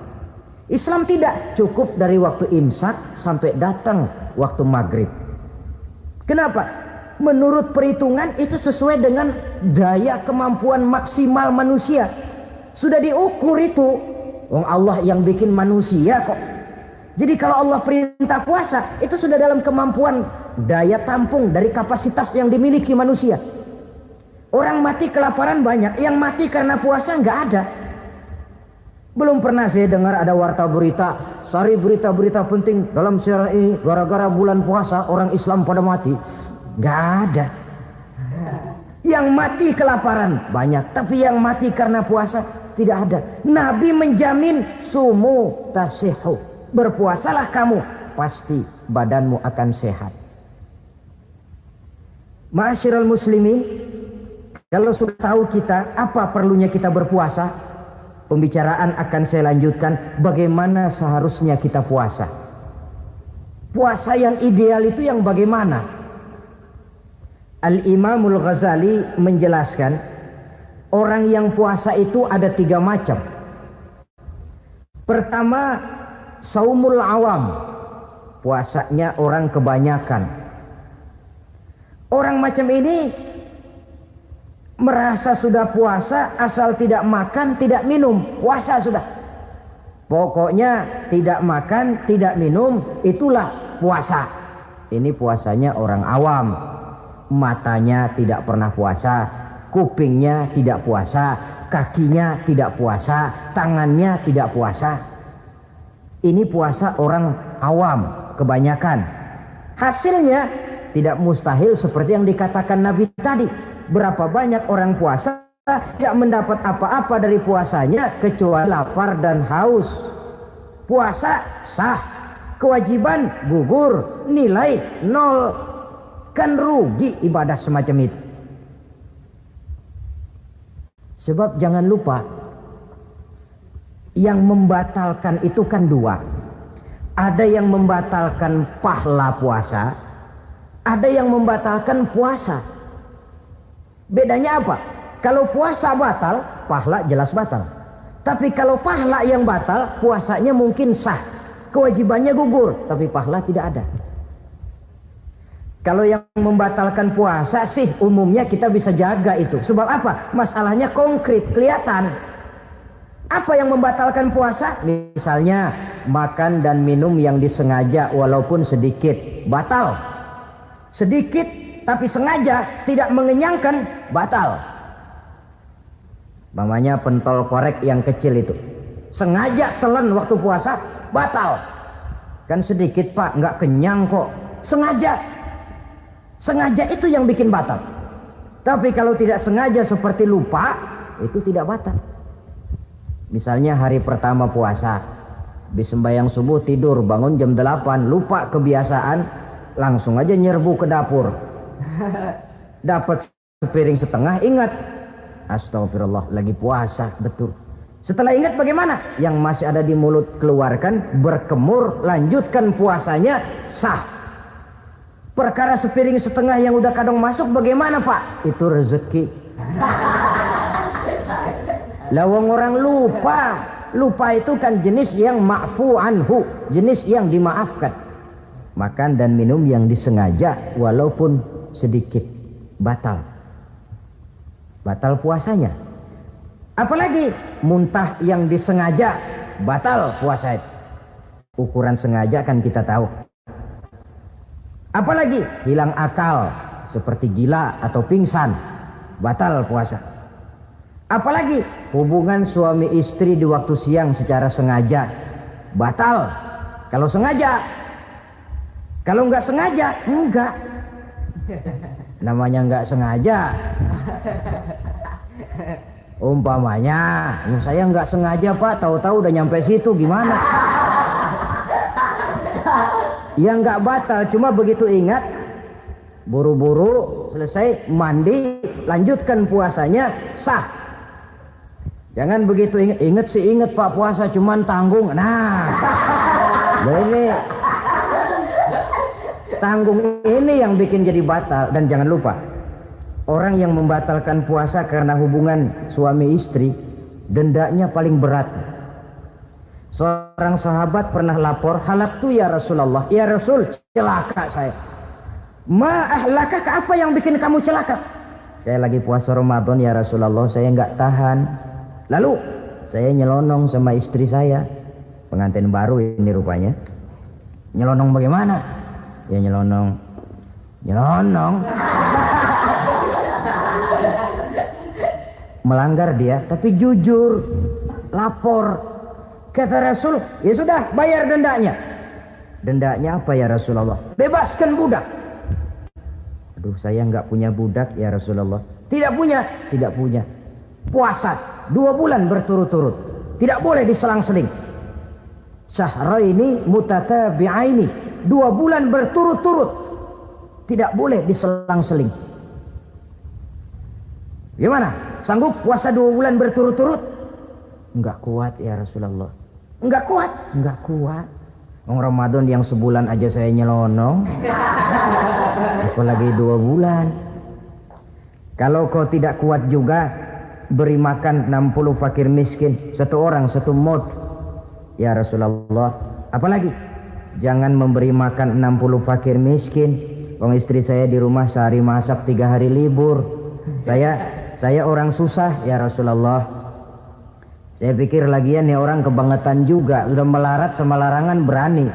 Islam tidak, cukup dari waktu imsak sampai datang waktu maghrib. Kenapa? Menurut perhitungan itu sesuai dengan daya kemampuan maksimal manusia. Sudah diukur itu. Wong Allah yang bikin manusia kok. Jadi kalau Allah perintah puasa, itu sudah dalam kemampuan daya tampung dari kapasitas yang dimiliki manusia. Orang mati kelaparan banyak, yang mati karena puasa nggak ada. Belum pernah saya dengar ada warta berita, sari berita-berita penting dalam siaran ini, gara-gara bulan puasa orang Islam pada mati. Nggak ada. Yang mati kelaparan banyak, tapi yang mati karena puasa tidak ada. Nabi menjamin, sumu tasihhu, berpuasalah kamu, pasti badanmu akan sehat. Ma'asyiral muslimin, kalau sudah tahu kita apa perlunya kita berpuasa, pembicaraan akan saya lanjutkan bagaimana seharusnya kita puasa. Puasa yang ideal itu yang bagaimana? Al-Imamul Ghazali menjelaskan, orang yang puasa itu ada 3 macam. Pertama, saumul awam, puasanya orang kebanyakan. Orang macam ini merasa sudah puasa asal tidak makan, tidak minum, puasa sudah. Pokoknya tidak makan, tidak minum, itulah puasa. Ini puasanya orang awam. Matanya tidak pernah puasa, kupingnya tidak puasa, kakinya tidak puasa, tangannya tidak puasa. Ini puasa orang awam kebanyakan. Hasilnya tidak mustahil seperti yang dikatakan Nabi tadi. Berapa banyak orang puasa tidak mendapat apa-apa dari puasanya kecuali lapar dan haus. Puasa sah, kewajiban gugur, nilai 0. Kan rugi ibadah semacam itu. Sebab jangan lupa, yang membatalkan itu kan 2. Ada yang membatalkan pahala puasa, Ada yang membatalkan puasa. Bedanya apa? Kalau puasa batal, pahala jelas batal. Tapi kalau pahala yang batal, puasanya mungkin sah. Kewajibannya gugur, tapi pahala tidak ada. Kalau yang membatalkan puasa sih umumnya kita bisa jaga itu. Sebab apa? Masalahnya konkret, kelihatan. Apa yang membatalkan puasa? Misalnya makan dan minum yang disengaja walaupun sedikit, batal. Sedikit tapi sengaja tidak mengenyangkan, batal. Mamanya pentol korek yang kecil itu, sengaja telan waktu puasa, batal. Kan sedikit pak, nggak kenyang kok. Sengaja itu yang bikin batal. Tapi kalau tidak sengaja seperti lupa, itu tidak batal. Misalnya hari pertama puasa, habis sembahyang subuh tidur, bangun jam 8, lupa kebiasaan, langsung aja nyerbu ke dapur. Dapat sepiring setengah, ingat, astagfirullah, lagi puasa, betul. Setelah ingat bagaimana? Yang masih ada di mulut keluarkan, berkemur, lanjutkan puasanya, sah. Perkara sepiring setengah yang udah kadang masuk bagaimana pak? Itu rezeki. Lawang orang lupa. Lupa itu kan jenis yang ma'fu anhu, jenis yang dimaafkan. Makan dan minum yang disengaja walaupun sedikit, batal. Batal puasanya. Apalagi muntah yang disengaja, batal puasa itu. Ukuran sengaja kan kita tahu. Apalagi hilang akal seperti gila atau pingsan, batal puasa. Apalagi hubungan suami istri di waktu siang secara sengaja, batal. Kalau sengaja. Kalau nggak sengaja, enggak. Namanya nggak sengaja. Umpamanya, saya nggak sengaja pak, tahu-tahu udah nyampe situ, gimana? Ya nggak batal, cuma begitu ingat, buru-buru selesai mandi, lanjutkan puasanya, sah. Jangan begitu ingat sih ingat pak, puasa cuman tanggung. Nah, ini tanggung ini yang bikin jadi batal. Dan jangan lupa, orang yang membatalkan puasa karena hubungan suami istri, dendanya paling berat. Seorang sahabat pernah lapor, halaktu ya Rasulullah, ya Rasul, celaka saya. Ma ahlakaka, apa yang bikin kamu celaka? Saya lagi puasa Ramadan ya Rasulullah, saya nggak tahan. Lalu saya nyelonong sama istri saya, pengantin baru ini rupanya. Nyelonong bagaimana? Ya nyelonong. Melanggar dia, tapi jujur, lapor. Kata Rasul, ya sudah bayar dendanya. Dendanya apa ya Rasulullah? Bebaskan budak. Aduh, saya nggak punya budak ya Rasulullah. Tidak punya. Puasa 2 bulan berturut-turut, tidak boleh diselang-seling. Syahraini mutatabi'aini, 2 bulan berturut-turut, tidak boleh diselang-seling. Gimana? Sanggup puasa 2 bulan berturut-turut? Enggak kuat ya Rasulullah. Enggak kuat. Ramadan yang sebulan aja saya nyelonong, apalagi 2 bulan. Kalau kau tidak kuat juga, beri makan 60 fakir miskin, 1 orang 1 mod ya Rasulullah. Apalagi jangan memberi makan 60 fakir miskin. Wong istri saya di rumah sehari masak 3 hari libur. Saya orang susah ya Rasulullah. Saya pikir lagian nih orang kebangetan juga, udah melarat sama larangan berani.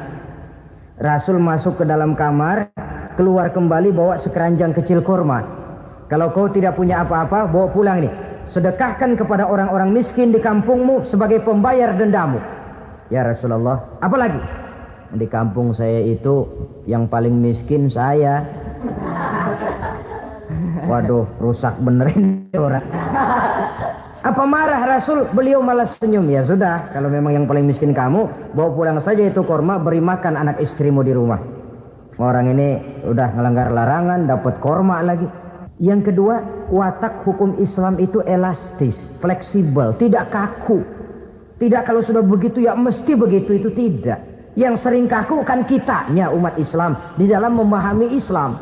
Rasul masuk ke dalam kamar, keluar kembali bawa sekeranjang kecil kurma. Kalau kau tidak punya apa-apa, bawa pulang nih, sedekahkan kepada orang-orang miskin di kampungmu sebagai pembayar dendamu. Ya Rasulullah, apalagi di kampung saya itu yang paling miskin saya. Waduh, rusak benerin orang. Apa marah Rasul? Beliau malah senyum. Ya sudah, kalau memang yang paling miskin kamu, bawa pulang saja itu korma, beri makan anak istrimu di rumah. Orang ini udah ngelanggar larangan, dapat korma lagi. Yang kedua, watak hukum Islam itu elastis, fleksibel, tidak kaku. Tidak kalau sudah begitu ya mesti begitu, itu tidak. Yang sering kaku kan kitanya umat Islam di dalam memahami Islam.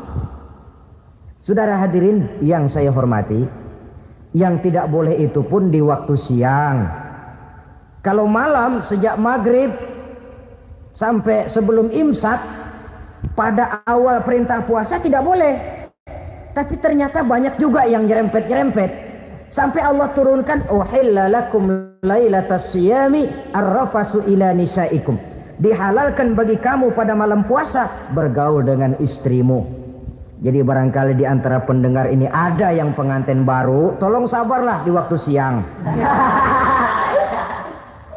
Saudara hadirin yang saya hormati, yang tidak boleh itu pun di waktu siang. Kalau malam sejak maghrib sampai sebelum imsak, pada awal perintah puasa tidak boleh. Tapi ternyata banyak juga yang nyerempet-nyerempet. Sampai Allah turunkan, uhilla lakum lailatas siyami arrafasu ila nisaikum. Dihalalkan bagi kamu pada malam puasa bergaul dengan istrimu. Jadi barangkali di antara pendengar ini ada yang pengantin baru, tolong sabarlah di waktu siang.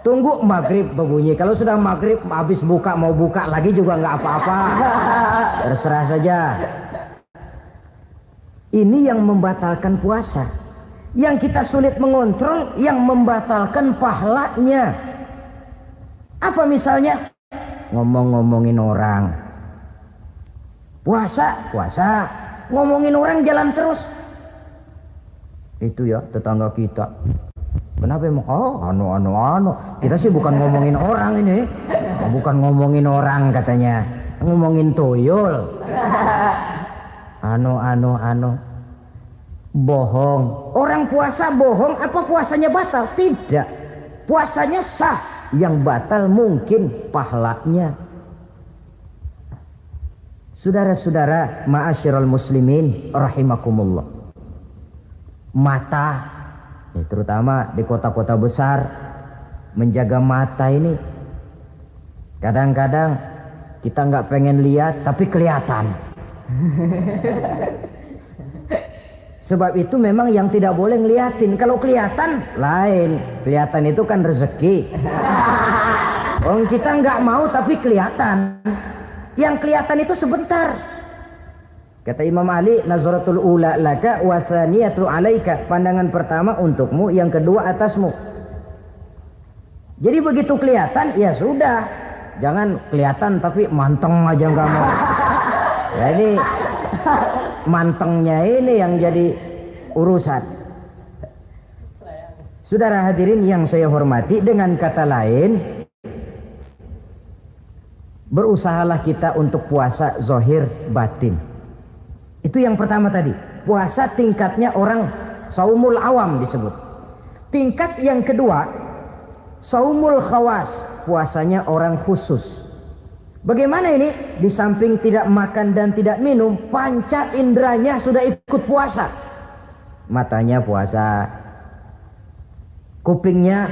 Tunggu maghrib berbunyi. Kalau sudah maghrib habis buka, mau buka lagi juga nggak apa-apa. Terserah saja. Ini yang membatalkan puasa. Yang kita sulit mengontrol, yang membatalkan pahalanya. Apa misalnya? Ngomong-ngomongin orang. Puasa, ngomongin orang jalan terus. Itu ya tetangga kita. Kenapa emang? Oh, anu. Kita sih bukan ngomongin orang ini. Bukan ngomongin orang katanya. Ngomongin tuyul. Anu. Bohong. Orang puasa bohong, apa puasanya batal? Tidak. Puasanya sah. Yang batal mungkin pahalanya. Saudara-saudara ma'asyiral muslimin rahimakumullah. Mata, terutama di kota-kota besar, menjaga mata ini. Kadang-kadang kita nggak pengen lihat tapi kelihatan. Sebab itu memang yang tidak boleh ngeliatin. Kalau kelihatan lain, kelihatan itu kan rezeki. Orang kita nggak mau tapi kelihatan. Yang kelihatan itu sebentar. Kata Imam Ali, nazaratul ula laka wasaniyatu alaika. Pandangan pertama untukmu, yang kedua atasmu. Jadi begitu kelihatan, ya sudah. Jangan kelihatan tapi manteng aja nggak mau. Ya ini mantengnya ini yang jadi urusan. Saudara hadirin yang saya hormati, dengan kata lain, berusahalah kita untuk puasa zahir batin. Itu yang pertama tadi. Puasa tingkatnya orang saumul awam disebut. Tingkat yang kedua, saumul khawas, puasanya orang khusus. Bagaimana ini? Di samping tidak makan dan tidak minum, panca inderanya sudah ikut puasa. Matanya puasa, kupingnya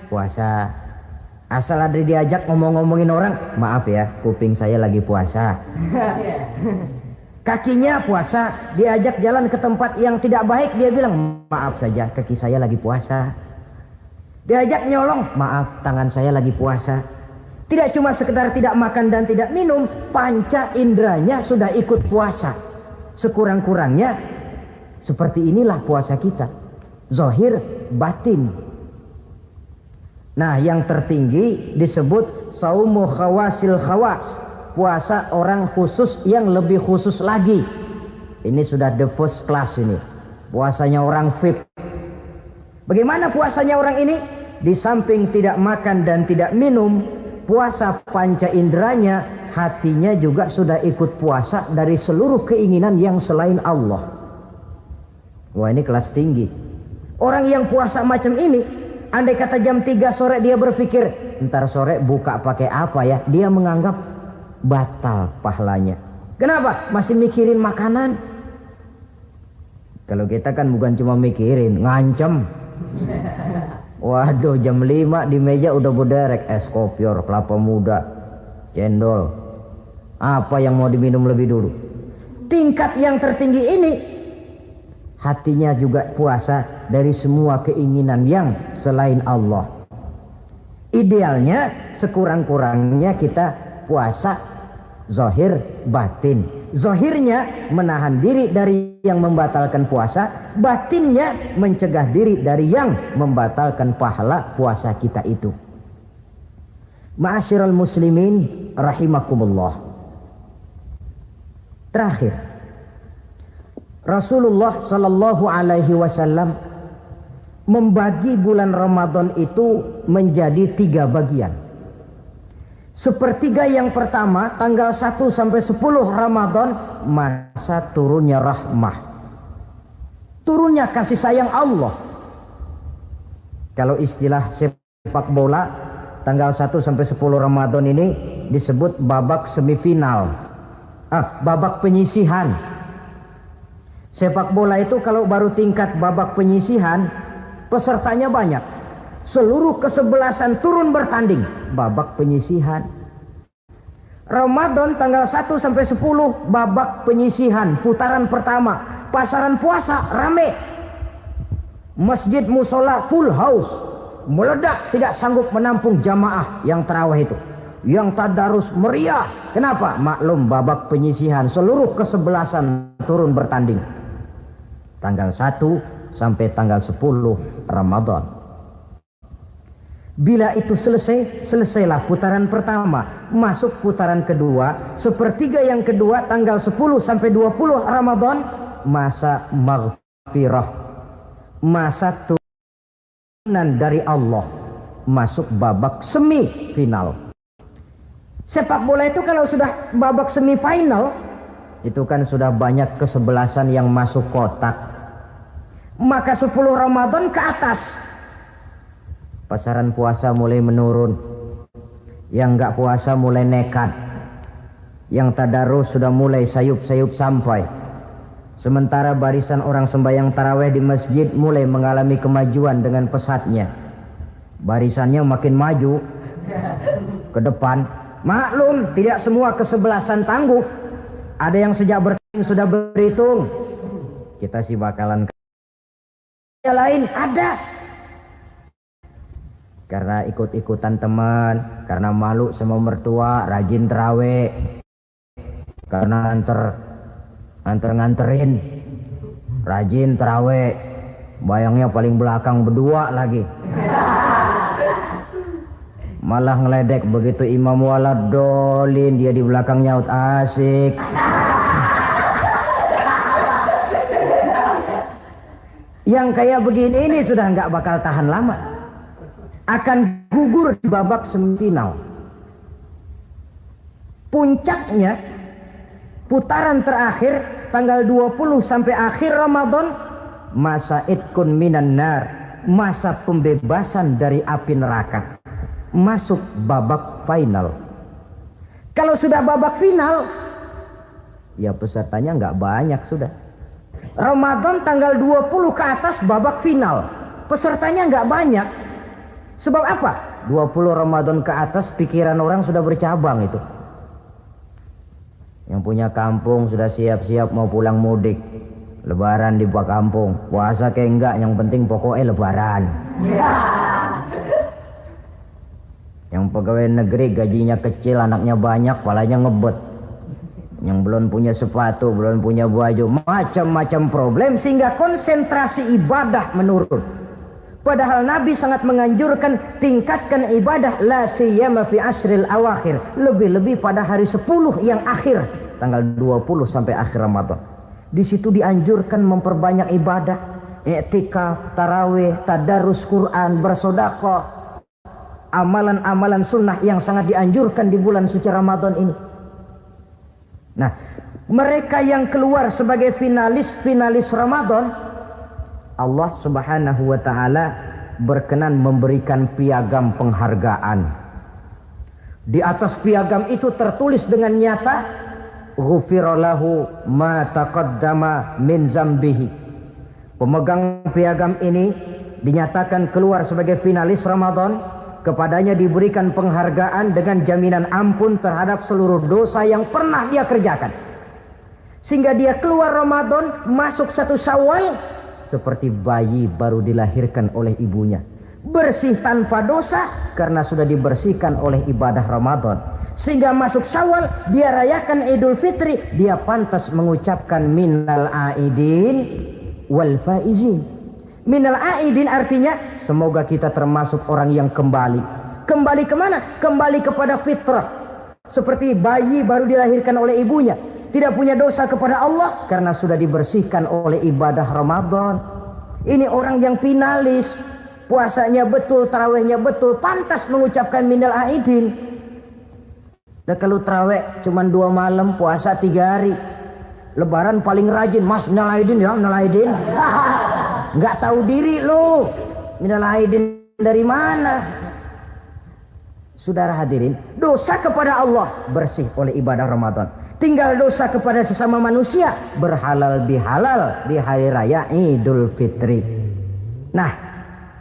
puasa. Asal ada diajak ngomong-ngomongin orang, maaf ya, kuping saya lagi puasa. Kakinya puasa, diajak jalan ke tempat yang tidak baik, dia bilang, maaf saja, kaki saya lagi puasa. Diajak nyolong, maaf, tangan saya lagi puasa. Tidak cuma sekedar tidak makan dan tidak minum, panca inderanya sudah ikut puasa. Sekurang-kurangnya, seperti inilah puasa kita. Zahir batin. Nah, yang tertinggi disebut saumu khawasil khawas, puasa orang khusus yang lebih khusus lagi. Ini sudah the first class ini. Puasanya orang VIP. Bagaimana puasanya orang ini? Di samping tidak makan dan tidak minum, puasa panca inderanya, hatinya juga sudah ikut puasa dari seluruh keinginan yang selain Allah. Wah, ini kelas tinggi. Orang yang puasa macam ini, andai kata jam 3 sore dia berpikir, ntar sore buka pakai apa ya? Dia menganggap batal pahalanya. Kenapa? Masih mikirin makanan. Kalau kita kan bukan cuma mikirin, ngancem. Waduh, jam 5 di meja udah berderek es kopior, kelapa muda, cendol. Apa yang mau diminum lebih dulu? Tingkat yang tertinggi ini, hatinya juga puasa dari semua keinginan yang selain Allah. Idealnya sekurang-kurangnya kita puasa zahir batin. Zahirnya menahan diri dari yang membatalkan puasa, batinnya mencegah diri dari yang membatalkan pahala puasa kita itu. Ma'asyiral muslimin rahimakumullah. Terakhir, Rasulullah sallallahu alaihi wasallam membagi bulan Ramadan itu menjadi 3 bagian. Sepertiga yang pertama tanggal 1 sampai 10 Ramadan masa turunnya rahmah, turunnya kasih sayang Allah. Kalau istilah sepak bola, tanggal 1 sampai 10 Ramadan ini disebut babak semifinal, babak penyisihan. Sepak bola itu kalau baru tingkat babak penyisihan, pesertanya banyak, seluruh kesebelasan turun bertanding, babak penyisihan. Ramadan tanggal 1 sampai 10 babak penyisihan, putaran pertama. Pasaran puasa rame, masjid musola full house, meledak, tidak sanggup menampung jamaah yang tarawih itu, yang tadarus meriah. Kenapa? Maklum babak penyisihan, seluruh kesebelasan turun bertanding. Tanggal 1 sampai tanggal 10 Ramadan. Bila itu selesai, selesailah putaran pertama, masuk putaran kedua. Sepertiga yang kedua tanggal 10 sampai 20 Ramadan, masa maghfirah, masa turunan dari Allah, masuk babak semifinal. Sepak bola itu kalau sudah babak semifinal, itu kan sudah banyak kesebelasan yang masuk kotak. Maka 10 Ramadan ke atas, pasaran puasa mulai menurun. Yang enggak puasa mulai nekat. Yang tadarus sudah mulai sayup-sayup sampai. Sementara barisan orang sembahyang tarawih di masjid mulai mengalami kemajuan dengan pesatnya. Barisannya makin maju ke depan. Maklum, tidak semua kesebelasan tangguh. Ada yang sejak bertanding sudah berhitung. Kita sih bakalan yang lain ada. Karena ikut-ikutan teman, karena malu sama mertua, rajin tarawih. Karena nganterin, rajin tarawih, bayangnya paling belakang berdua lagi. Malah ngeledek begitu imam waladolin, dia di belakang nyaut asik. Yang kayak begini ini sudah nggak bakal tahan lama, akan gugur di babak semifinal. Puncaknya putaran terakhir tanggal 20 sampai akhir Ramadan, masa itkun minan nar, masa pembebasan dari api neraka, masuk babak final. Kalau sudah babak final, ya pesertanya nggak banyak sudah. Ramadan tanggal 20 ke atas babak final, pesertanya nggak banyak. Sebab apa? 20 Ramadan ke atas pikiran orang sudah bercabang itu. Yang punya kampung sudah siap-siap mau pulang mudik, lebaran di buah kampung. Puasa kayak enggak, yang penting pokoknya lebaran. Yang pegawai negeri gajinya kecil, anaknya banyak, palanya ngebet. Yang belum punya sepatu, belum punya baju, macam-macam problem, sehingga konsentrasi ibadah menurun. Padahal Nabi sangat menganjurkan tingkatkan ibadah, la siyama fi asril awakhir, lebih-lebih pada hari 10 yang akhir, tanggal 20 sampai akhir Ramadan. Di situ dianjurkan memperbanyak ibadah, i'tikaf, tarawih, tadarus Quran, bersedekah, amalan-amalan sunnah yang sangat dianjurkan di bulan suci Ramadan ini. Nah, mereka yang keluar sebagai finalis Ramadan, Allah Subhanahu wa ta'ala berkenan memberikan piagam penghargaan. Di atas piagam itu tertulis dengan nyata, ghufira lahu ma taqaddama min zambihi. Pemegang piagam ini dinyatakan keluar sebagai finalis Ramadan, kepadanya diberikan penghargaan dengan jaminan ampun terhadap seluruh dosa yang pernah dia kerjakan. Sehingga dia keluar Ramadan, masuk 1 Syawal seperti bayi baru dilahirkan oleh ibunya, bersih tanpa dosa karena sudah dibersihkan oleh ibadah Ramadan. Sehingga masuk Syawal, dia rayakan Idul Fitri, dia pantas mengucapkan minal aidin wal faizin. Minal aidin artinya semoga kita termasuk orang yang kembali. Kembali kemana? Kembali kepada fitrah. Seperti bayi baru dilahirkan oleh ibunya, tidak punya dosa kepada Allah karena sudah dibersihkan oleh ibadah Ramadan. Ini orang yang finalis, puasanya betul, tarawihnya betul, pantas mengucapkan minal aidin. Dan kalau terawih cuman 2 malam, puasa 3 hari. Lebaran paling rajin, Mas minal aidin ya, minal aidin. Nggak tahu diri lu. Minal aidin dari mana? Saudara hadirin, dosa kepada Allah bersih oleh ibadah Ramadan. Tinggal dosa kepada sesama manusia berhalal bihalal di hari raya Idul Fitri. Nah,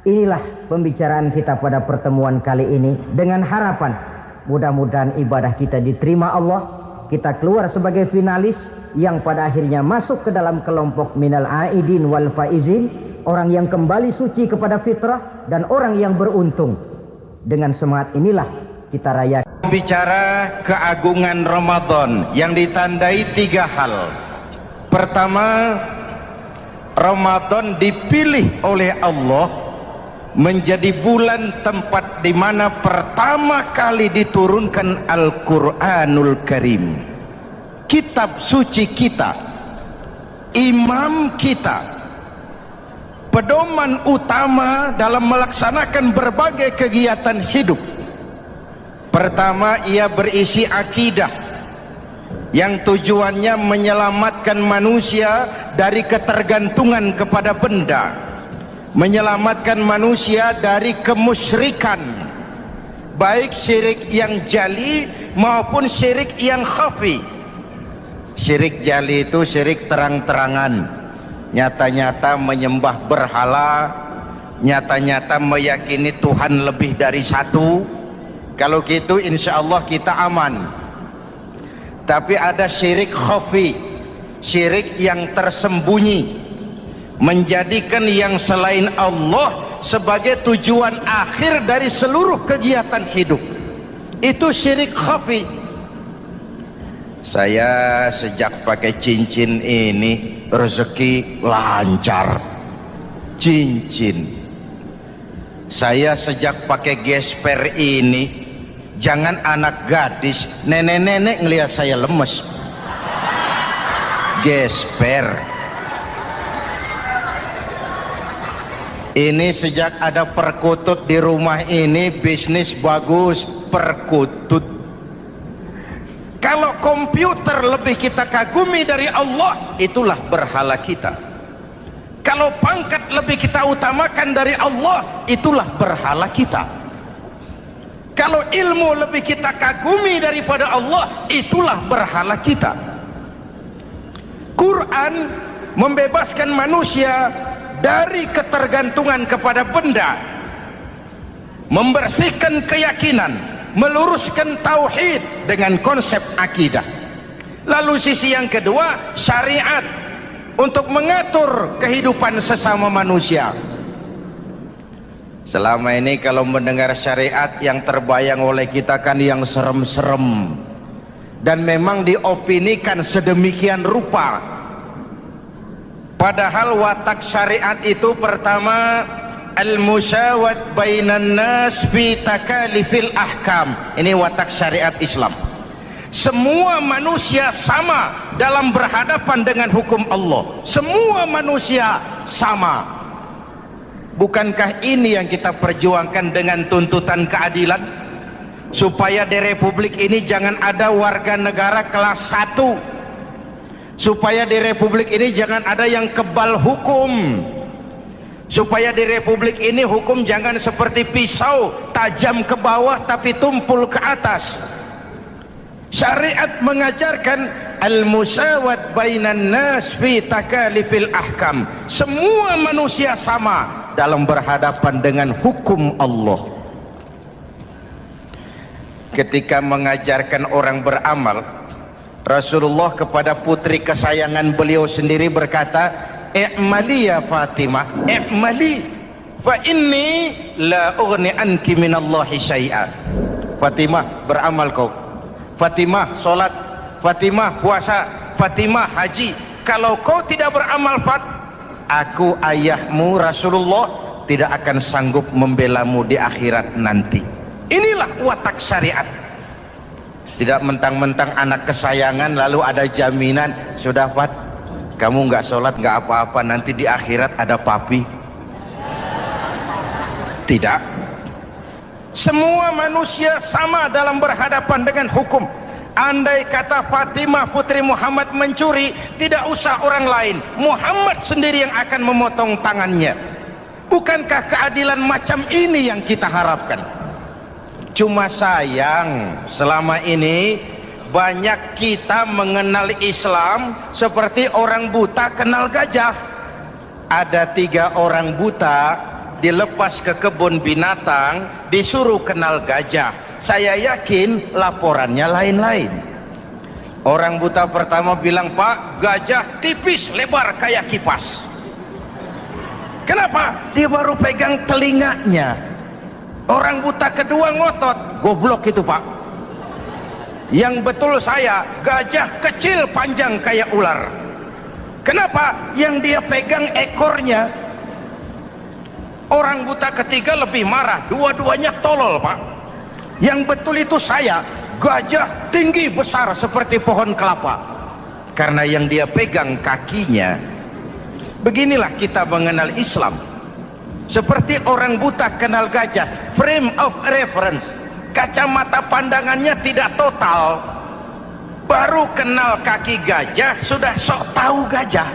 inilah pembicaraan kita pada pertemuan kali ini dengan harapan mudah-mudahan ibadah kita diterima Allah. Kita keluar sebagai finalis yang pada akhirnya masuk ke dalam kelompok minal aidin wal faizin, orang yang kembali suci kepada fitrah dan orang yang beruntung. Dengan semangat inilah kita rayakan. Bicara keagungan Ramadan yang ditandai 3 hal. Pertama, Ramadan dipilih oleh Allah menjadi bulan tempat di mana pertama kali diturunkan Al-Quranul Karim, kitab suci kita, imam kita, pedoman utama dalam melaksanakan berbagai kegiatan hidup. Pertama, ia berisi akidah yang tujuannya menyelamatkan manusia dari ketergantungan kepada benda, menyelamatkan manusia dari kemusyrikan, baik syirik yang jali maupun syirik yang khafi. Syirik jali itu syirik terang-terangan, nyata-nyata menyembah berhala, nyata-nyata meyakini Tuhan lebih dari satu. Kalau gitu insya Allah kita aman. Tapi ada syirik khafi, syirik yang tersembunyi, menjadikan yang selain Allah sebagai tujuan akhir dari seluruh kegiatan hidup. Itu syirik khafi. Saya sejak pakai cincin ini rezeki lancar. Cincin. Saya sejak pakai gesper ini, jangan anak gadis, nenek-nenek ngelihat saya lemes. Gesper. Ini sejak ada perkutut di rumah ini, bisnis bagus. Perkutut. Kalau komputer lebih kita kagumi dari Allah, itulah berhala kita. Kalau pangkat lebih kita utamakan dari Allah, itulah berhala kita. Kalau ilmu lebih kita kagumi daripada Allah, itulah berhala kita. Quran membebaskan manusia dari ketergantungan kepada benda, membersihkan keyakinan, meluruskan tauhid dengan konsep akidah. Lalu sisi yang kedua, syariat untuk mengatur kehidupan sesama manusia. Selama ini kalau mendengar syariat yang terbayang oleh kita kan yang serem-serem, dan memang diopinikan sedemikian rupa. Padahal watak syariat itu pertama, al-musawat bainan nas fi takalifil ahkam. Ini watak syariat Islam. Semua manusia sama dalam berhadapan dengan hukum Allah. Semua manusia sama. Bukankah ini yang kita perjuangkan dengan tuntutan keadilan? Supaya di Republik ini jangan ada warga negara kelas 1. Supaya di Republik ini jangan ada yang kebal hukum. Supaya di Republik ini hukum jangan seperti pisau, tajam ke bawah tapi tumpul ke atas. Syariat mengajarkan al-musawat bainan nas fi takalifil ahkam. Semua manusia sama dalam berhadapan dengan hukum Allah. Ketika mengajarkan orang beramal, Rasulullah kepada putri kesayangan beliau sendiri berkata, "I'mali ya Fatimah, i'mali fa inni la ughni anki minallahi syai'a." Fatimah, beramal kau. Fatimah sholat, Fatimah puasa, Fatimah haji. Kalau kau tidak beramal, aku ayahmu Rasulullah tidak akan sanggup membelamu di akhirat nanti. Inilah watak syariat. Tidak mentang-mentang anak kesayangan lalu ada jaminan, sudah Fat, kamu nggak sholat nggak apa-apa, nanti di akhirat ada papi. Tidak. Semua manusia sama dalam berhadapan dengan hukum. Andai kata Fatimah putri Muhammad mencuri, tidak usah orang lain, Muhammad sendiri yang akan memotong tangannya. Bukankah keadilan macam ini yang kita harapkan? Cuma sayang, selama ini banyak kita mengenal Islam seperti orang buta kenal gajah. Ada 3 orang buta dilepas ke kebun binatang, disuruh kenal gajah. Saya yakin laporannya lain-lain. Orang buta pertama bilang, Pak, gajah tipis lebar kayak kipas. Kenapa? Dia baru pegang telinganya. Orang buta kedua ngotot, goblok itu Pak. Yang betul saya, gajah kecil panjang kayak ular. Kenapa? Yang dia pegang ekornya. Orang buta ketiga lebih marah, dua-duanya tolol Pak. Yang betul itu saya, gajah tinggi besar seperti pohon kelapa, karena yang dia pegang kakinya. Beginilah kita mengenal Islam, seperti orang buta kenal gajah. Frame of reference, kacamata pandangannya tidak total. Baru kenal kaki gajah sudah sok tahu gajah.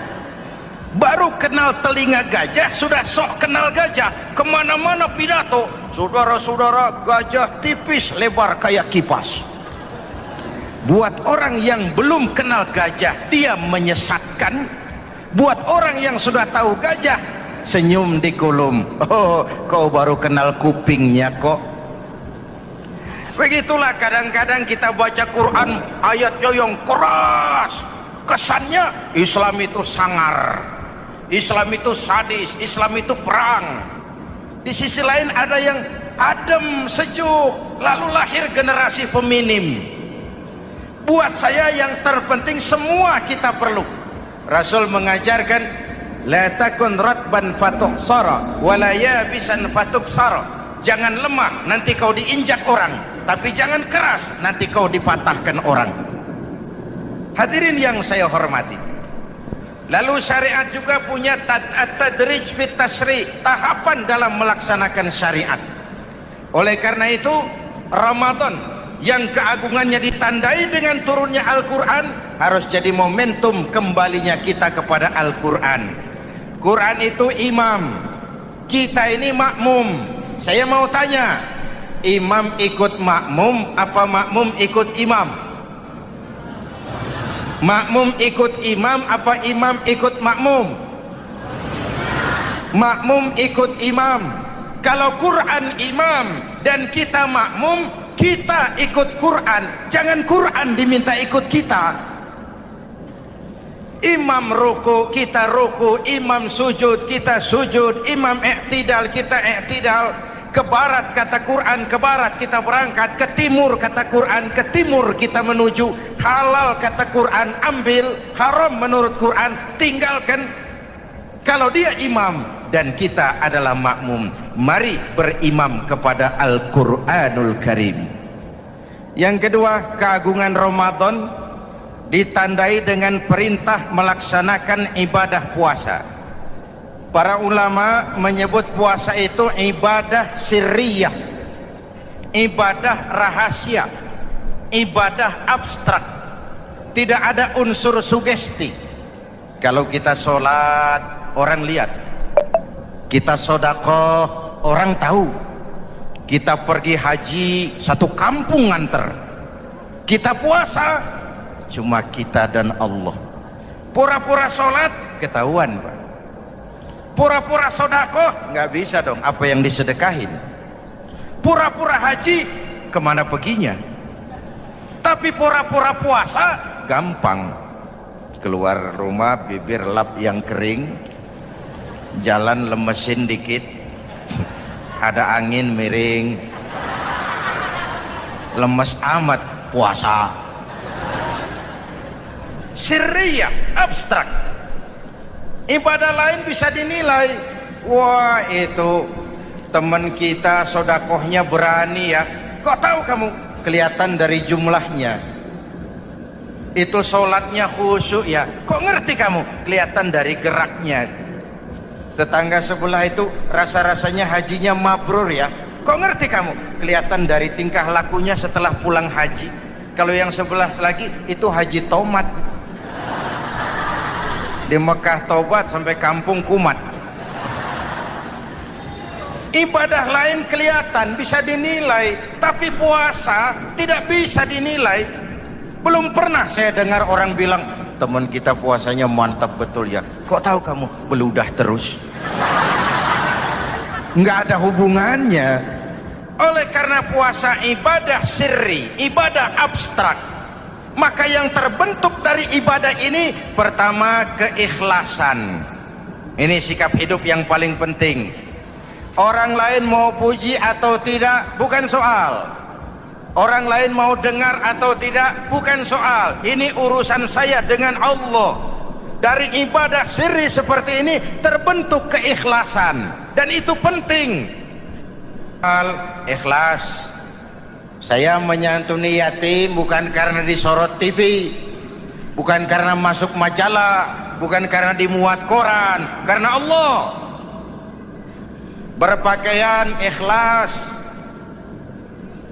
Baru kenal telinga gajah sudah sok kenal gajah. Kemana-mana pidato, saudara-saudara, gajah tipis lebar kayak kipas. Buat orang yang belum kenal gajah, dia menyesatkan. Buat orang yang sudah tahu gajah, senyum di kulum. Oh, kau baru kenal kupingnya kok. Begitulah kadang-kadang kita baca Quran, ayatnya yang keras, kesannya Islam itu sangar, Islam itu sadis, Islam itu perang. Di sisi lain ada yang adem, sejuk, lalu lahir generasi feminim. Buat saya yang terpenting semua kita perlu. Rasul mengajarkan, la takun ratban fatuksara wala yabisan fatuksara. Jangan lemah, nanti kau diinjak orang, tapi jangan keras, nanti kau dipatahkan orang. Hadirin yang saya hormati, lalu syariat juga punya at-tadrij fit tasri', tahapan dalam melaksanakan syariat. Oleh karena itu, Ramadan yang keagungannya ditandai dengan turunnya Al-Quran harus jadi momentum kembalinya kita kepada Al-Quran. Quran itu imam, kita ini makmum. Saya mau tanya, imam ikut makmum apa makmum ikut imam? Makmum ikut imam apa imam ikut makmum? Makmum ikut imam. Kalau Quran imam dan kita makmum, kita ikut Quran, jangan Quran diminta ikut kita. Imam ruku, kita ruku, imam sujud, kita sujud, imam i'tidal, kita i'tidal. Ke barat kata Quran, ke barat kita berangkat, ke timur kata Quran, ke timur kita menuju. Halal kata Quran, ambil, haram menurut Quran, tinggalkan. Kalau dia imam dan kita adalah makmum, mari berimam kepada Al-Quranul Karim. Yang kedua, keagungan Ramadan ditandai dengan perintah melaksanakan ibadah puasa. Para ulama menyebut puasa itu ibadah sirriyah, ibadah rahasia, ibadah abstrak, tidak ada unsur sugesti. Kalau kita sholat, orang lihat. Kita sedekah, orang tahu. Kita pergi haji, satu kampung nganter. Kita puasa, cuma kita dan Allah. Pura-pura sholat, ketahuan Pak. Pura-pura sedekah, nggak bisa dong, apa yang disedekahin. Pura-pura haji, kemana perginya? Tapi pura-pura puasa, gampang. Keluar rumah, bibir lap yang kering, jalan lemesin dikit, ada angin miring, lemes amat puasa. Sirriyah, abstrak. Ibadah lain bisa dinilai, wah itu teman kita sodakohnya berani ya. Kok tahu kamu? Kelihatan dari jumlahnya. Itu sholatnya khusyuk ya. Kok ngerti kamu? Kelihatan dari geraknya. Tetangga sebelah itu rasa-rasanya hajinya mabrur ya. Kok ngerti kamu? Kelihatan dari tingkah lakunya setelah pulang haji. Kalau yang sebelah lagi itu haji tomat. Di Mekah tobat sampai kampung kumat. Ibadah lain kelihatan bisa dinilai, tapi puasa tidak bisa dinilai. Belum pernah saya dengar orang bilang, teman kita puasanya mantap betul ya. Kok tahu kamu? Beludah terus. Nggak ada hubungannya. Oleh karena puasa ibadah sirri, ibadah abstrak, maka yang terbentuk dari ibadah ini pertama keikhlasan. Ini sikap hidup yang paling penting. Orang lain mau puji atau tidak bukan soal. Orang lain mau dengar atau tidak bukan soal. Ini urusan saya dengan Allah. Dari ibadah sirri seperti ini terbentuk keikhlasan, dan itu penting. Ikhlas. Saya menyantuni yatim bukan karena disorot TV, bukan karena masuk majalah, bukan karena dimuat koran, karena Allah. Berpakaian ikhlas.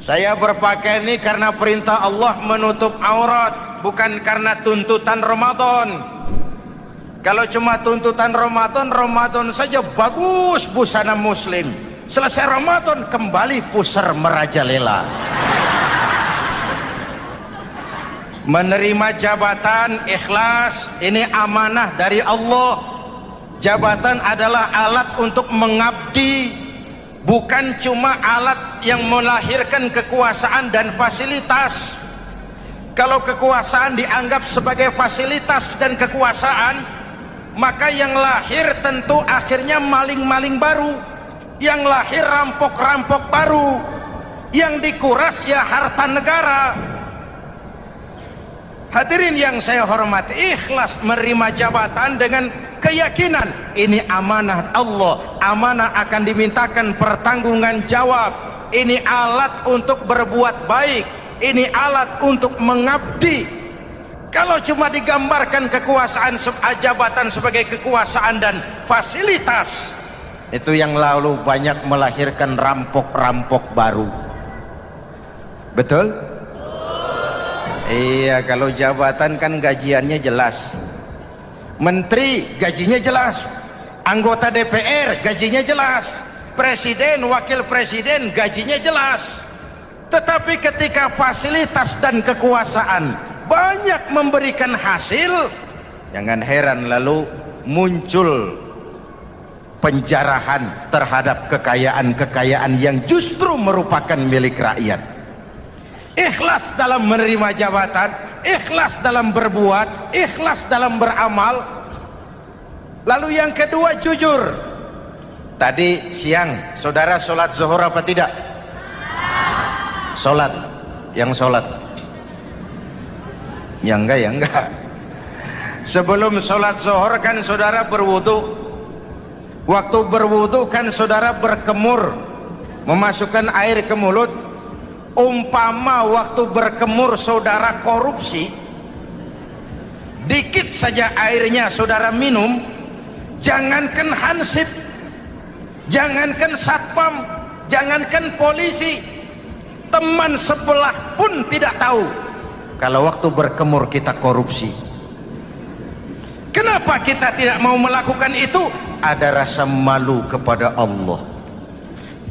Saya berpakaian ini karena perintah Allah menutup aurat, bukan karena tuntutan Ramadan. Kalau cuma tuntutan Ramadan, Ramadan saja bagus busana muslim. Selesai Ramadan kembali pusar merajalela. Menerima jabatan ikhlas, ini amanah dari Allah. Jabatan adalah alat untuk mengabdi, bukan cuma alat yang melahirkan kekuasaan dan fasilitas. Kalau kekuasaan dianggap sebagai fasilitas dan kekuasaan, maka yang lahir tentu akhirnya maling-maling baru, yang lahir rampok-rampok baru, yang dikuras ya harta negara. Hadirin yang saya hormati, ikhlas menerima jabatan dengan keyakinan ini amanah Allah, amanah akan dimintakan pertanggungan jawab. Ini alat untuk berbuat baik, ini alat untuk mengabdi. Kalau cuma digambarkan kekuasaan jabatan sebagai kekuasaan dan fasilitas, itu yang lalu banyak melahirkan rampok-rampok baru. Betul? Iya, kalau jabatan kan gajiannya jelas. Menteri gajinya jelas, anggota DPR gajinya jelas, presiden, wakil presiden gajinya jelas. Tetapi ketika fasilitas dan kekuasaan banyak memberikan hasil, jangan heran lalu muncul penjarahan terhadap kekayaan-kekayaan yang justru merupakan milik rakyat. Ikhlas dalam menerima jabatan, ikhlas dalam berbuat, ikhlas dalam beramal. Lalu yang kedua, jujur. Tadi siang saudara sholat zuhur apa tidak? Sholat. Yang sholat? Ya enggak, ya enggak. Sebelum sholat zuhur kan saudara berwudu. Waktu berwudu kan saudara berkemur, memasukkan air ke mulut. Umpama waktu berkemur saudara korupsi, dikit saja airnya saudara minum, jangankan hansip, jangankan satpam, jangankan polisi, teman sebelah pun tidak tahu kalau waktu berkemur kita korupsi. Kenapa kita tidak mau melakukan itu? Ada rasa malu kepada Allah.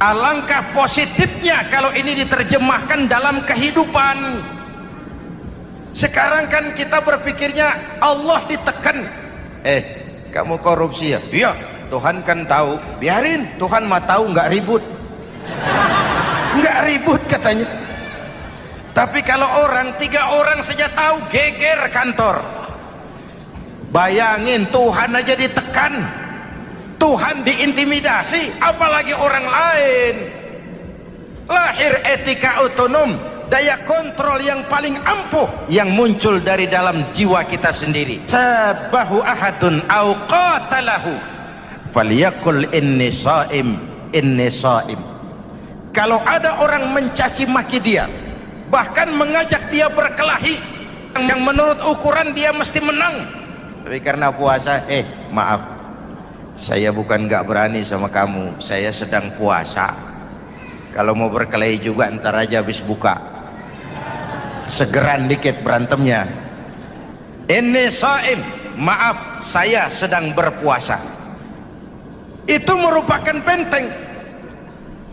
Alangkah positifnya kalau ini diterjemahkan dalam kehidupan. Sekarang kan kita berpikirnya Allah ditekan. Kamu korupsi ya? Iya, Tuhan kan tahu. Biarin, Tuhan mah tahu, nggak ribut. Nggak ribut katanya. Tapi kalau orang, 3 orang saja tahu, geger kantor. Bayangin, Tuhan aja ditekan, Tuhan diintimidasi, apalagi orang lain. Lahir etika otonom, daya kontrol yang paling ampuh yang muncul dari dalam jiwa kita sendiri. Sabahu ahadun au qatalahu falyaqul inni shaim, inni shaim. Kalau ada orang mencaci maki dia, bahkan mengajak dia berkelahi yang menurut ukuran dia mesti menang, tapi karena puasa, maaf, saya bukan nggak berani sama kamu, saya sedang puasa. Kalau mau berkelahi juga ntar aja habis buka, segeran dikit berantemnya. Ini shaim, maaf saya sedang berpuasa. Itu merupakan benteng.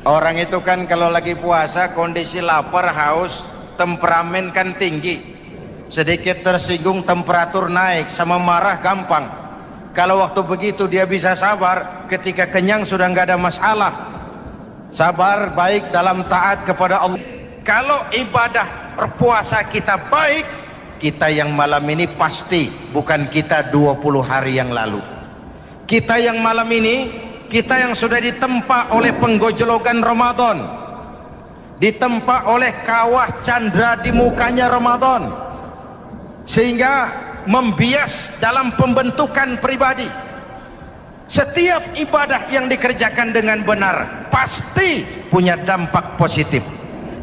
Orang itu kan kalau lagi puasa kondisi lapar, haus, temperamen kan tinggi, sedikit tersinggung temperatur naik, sama marah gampang. Kalau waktu begitu dia bisa sabar, ketika kenyang sudah nggak ada masalah. Sabar baik dalam taat kepada Allah. Kalau ibadah berpuasa kita baik, kita yang malam ini pasti bukan kita 20 hari yang lalu. Kita yang malam ini, kita yang sudah ditempa oleh penggojologan Ramadan, ditempa oleh kawah candra di mukanya Ramadan, sehingga membias dalam pembentukan pribadi. Setiap ibadah yang dikerjakan dengan benar pasti punya dampak positif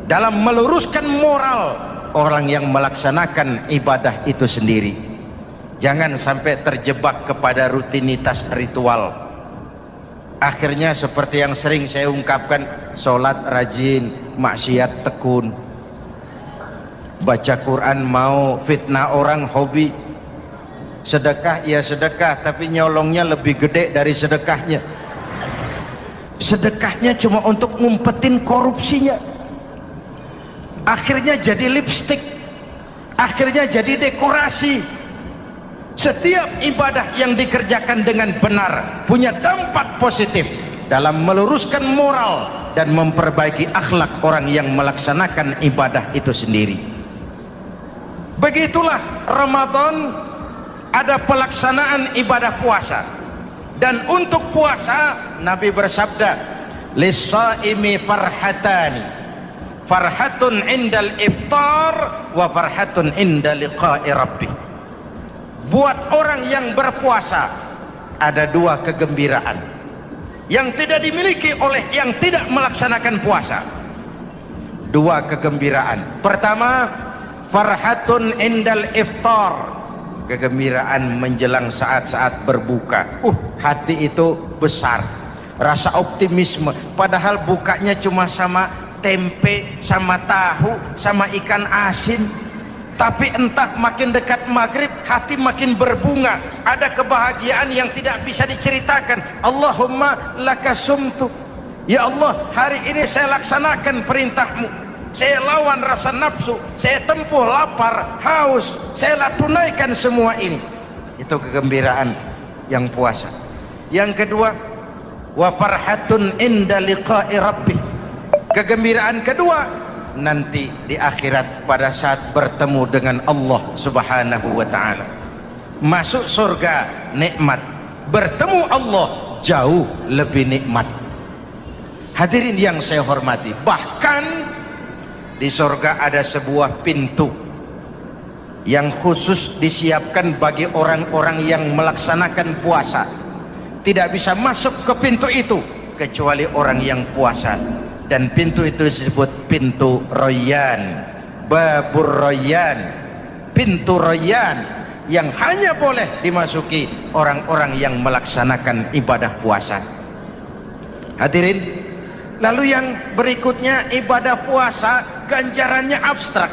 dalam meluruskan moral orang yang melaksanakan ibadah itu sendiri. Jangan sampai terjebak kepada rutinitas ritual. Akhirnya seperti yang sering saya ungkapkan, sholat rajin, maksiat tekun, baca Quran mau, fitnah orang hobi, sedekah ya sedekah tapi nyolongnya lebih gede dari sedekahnya. Sedekahnya cuma untuk ngumpetin korupsinya. Akhirnya jadi lipstik, akhirnya jadi dekorasi. Setiap ibadah yang dikerjakan dengan benar punya dampak positif dalam meluruskan moral dan memperbaiki akhlak orang yang melaksanakan ibadah itu sendiri. Begitulah Ramadan, ada pelaksanaan ibadah puasa. Dan untuk puasa Nabi bersabda, lis-shaimi farhatani, farhatun indal iftar wa farhatun inda liqa'i rabbi. Buat orang yang berpuasa ada dua kegembiraan yang tidak dimiliki oleh yang tidak melaksanakan puasa. Dua kegembiraan. Pertama, farhatun indal iftar, kegembiraan menjelang saat-saat berbuka. Hati itu besar, rasa optimisme, padahal bukanya cuma sama tempe, sama tahu, sama ikan asin. Tapi entah makin dekat maghrib hati makin berbunga, ada kebahagiaan yang tidak bisa diceritakan. Allahumma lakasumtu, ya Allah hari ini saya laksanakan perintahmu, saya lawan rasa nafsu, saya tempuh lapar, haus, saya tunaikan semua ini. Itu kegembiraan yang puasa. Yang kedua, wa farhatun inda liqa'i rabbih, kegembiraan kedua nanti di akhirat pada saat bertemu dengan Allah Subhanahu wa ta'ala. Masuk surga nikmat, bertemu Allah jauh lebih nikmat. Hadirin yang saya hormati, bahkan di surga ada sebuah pintu yang khusus disiapkan bagi orang-orang yang melaksanakan puasa. Tidak bisa masuk ke pintu itu kecuali orang yang puasa. Dan pintu itu disebut pintu Rayyan, Babur Rayyan, pintu Rayyan, yang hanya boleh dimasuki orang-orang yang melaksanakan ibadah puasa. Hadirin, lalu yang berikutnya, ibadah puasa ganjarannya abstrak.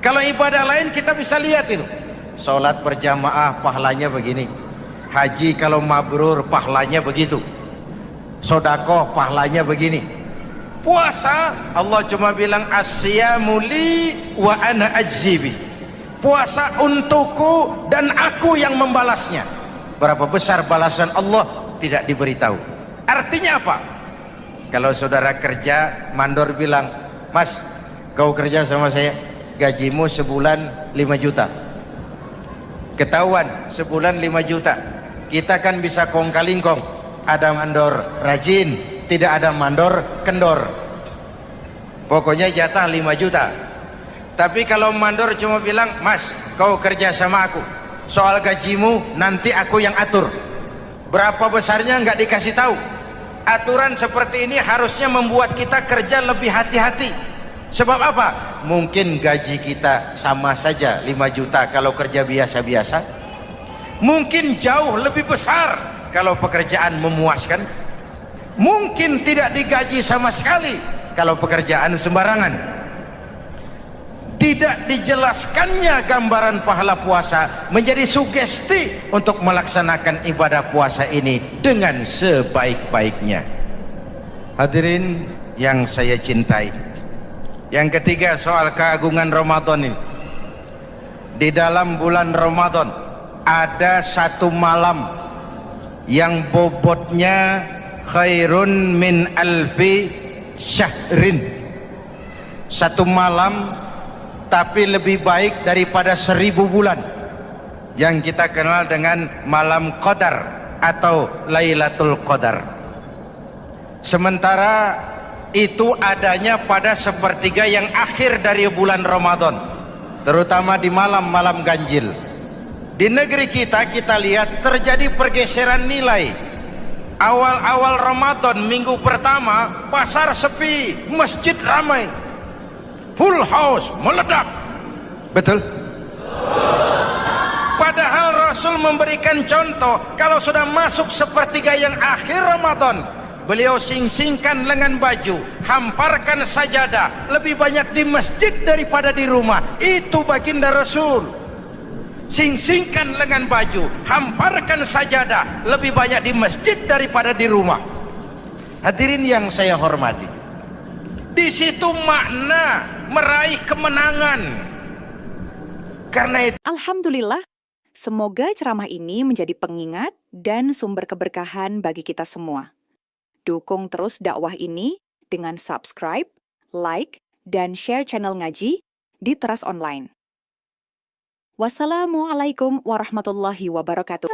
Kalau ibadah lain kita bisa lihat itu, sholat berjamaah pahalanya begini, haji kalau mabrur pahalanya begitu, sodakoh pahalanya begini. Puasa Allah cuma bilang as-siyamu li wa ana ajzibi, puasa untukku dan aku yang membalasnya. Berapa besar balasan Allah tidak diberitahu. Artinya apa? Kalau saudara kerja, mandor bilang, mas kau kerja sama saya, gajimu sebulan 5 juta. Ketahuan sebulan 5 juta, kita kan bisa kong-kalingkong, ada mandor rajin, tidak ada mandor kendor, pokoknya jatah 5 juta. Tapi kalau mandor cuma bilang, mas kau kerja sama aku, soal gajimu nanti aku yang atur, berapa besarnya nggak dikasih tahu. Aturan seperti ini harusnya membuat kita kerja lebih hati-hati. Sebab apa? Mungkin gaji kita sama saja 5 juta kalau kerja biasa-biasa, mungkin jauh lebih besar kalau pekerjaan memuaskan. Mungkin tidak digaji sama sekali kalau pekerjaan sembarangan. Tidak dijelaskannya gambaran pahala puasa menjadi sugesti untuk melaksanakan ibadah puasa ini dengan sebaik-baiknya. Hadirin yang saya cintai, yang ketiga soal keagungan Ramadan ini. Di dalam bulan Ramadan ada satu malam yang bobotnya khairun min alfi syahrin. Satu malam tapi lebih baik daripada 1000 bulan, yang kita kenal dengan malam Qadar atau Lailatul Qadar. Sementara itu adanya pada sepertiga yang akhir dari bulan Ramadan, terutama di malam-malam ganjil. Di negeri kita lihat terjadi pergeseran nilai. Awal-awal Ramadan, minggu pertama, pasar sepi, masjid ramai, full house, meledak. Betul? Padahal Rasul memberikan contoh, kalau sudah masuk sepertiga yang akhir Ramadan, beliau sing-singkan lengan baju, hamparkan sajadah, lebih banyak di masjid daripada di rumah. Itu baginda Rasul. Sing-singkan lengan baju, hamparkan sajadah, lebih banyak di masjid daripada di rumah. Hadirin yang saya hormati, di situ makna meraih kemenangan. Karena itu, Alhamdulillah, semoga ceramah ini menjadi pengingat dan sumber keberkahan bagi kita semua. Dukung terus dakwah ini dengan subscribe, like, dan share channel ngaji di Teras Online. Wassalamualaikum warahmatullahi wabarakatuh.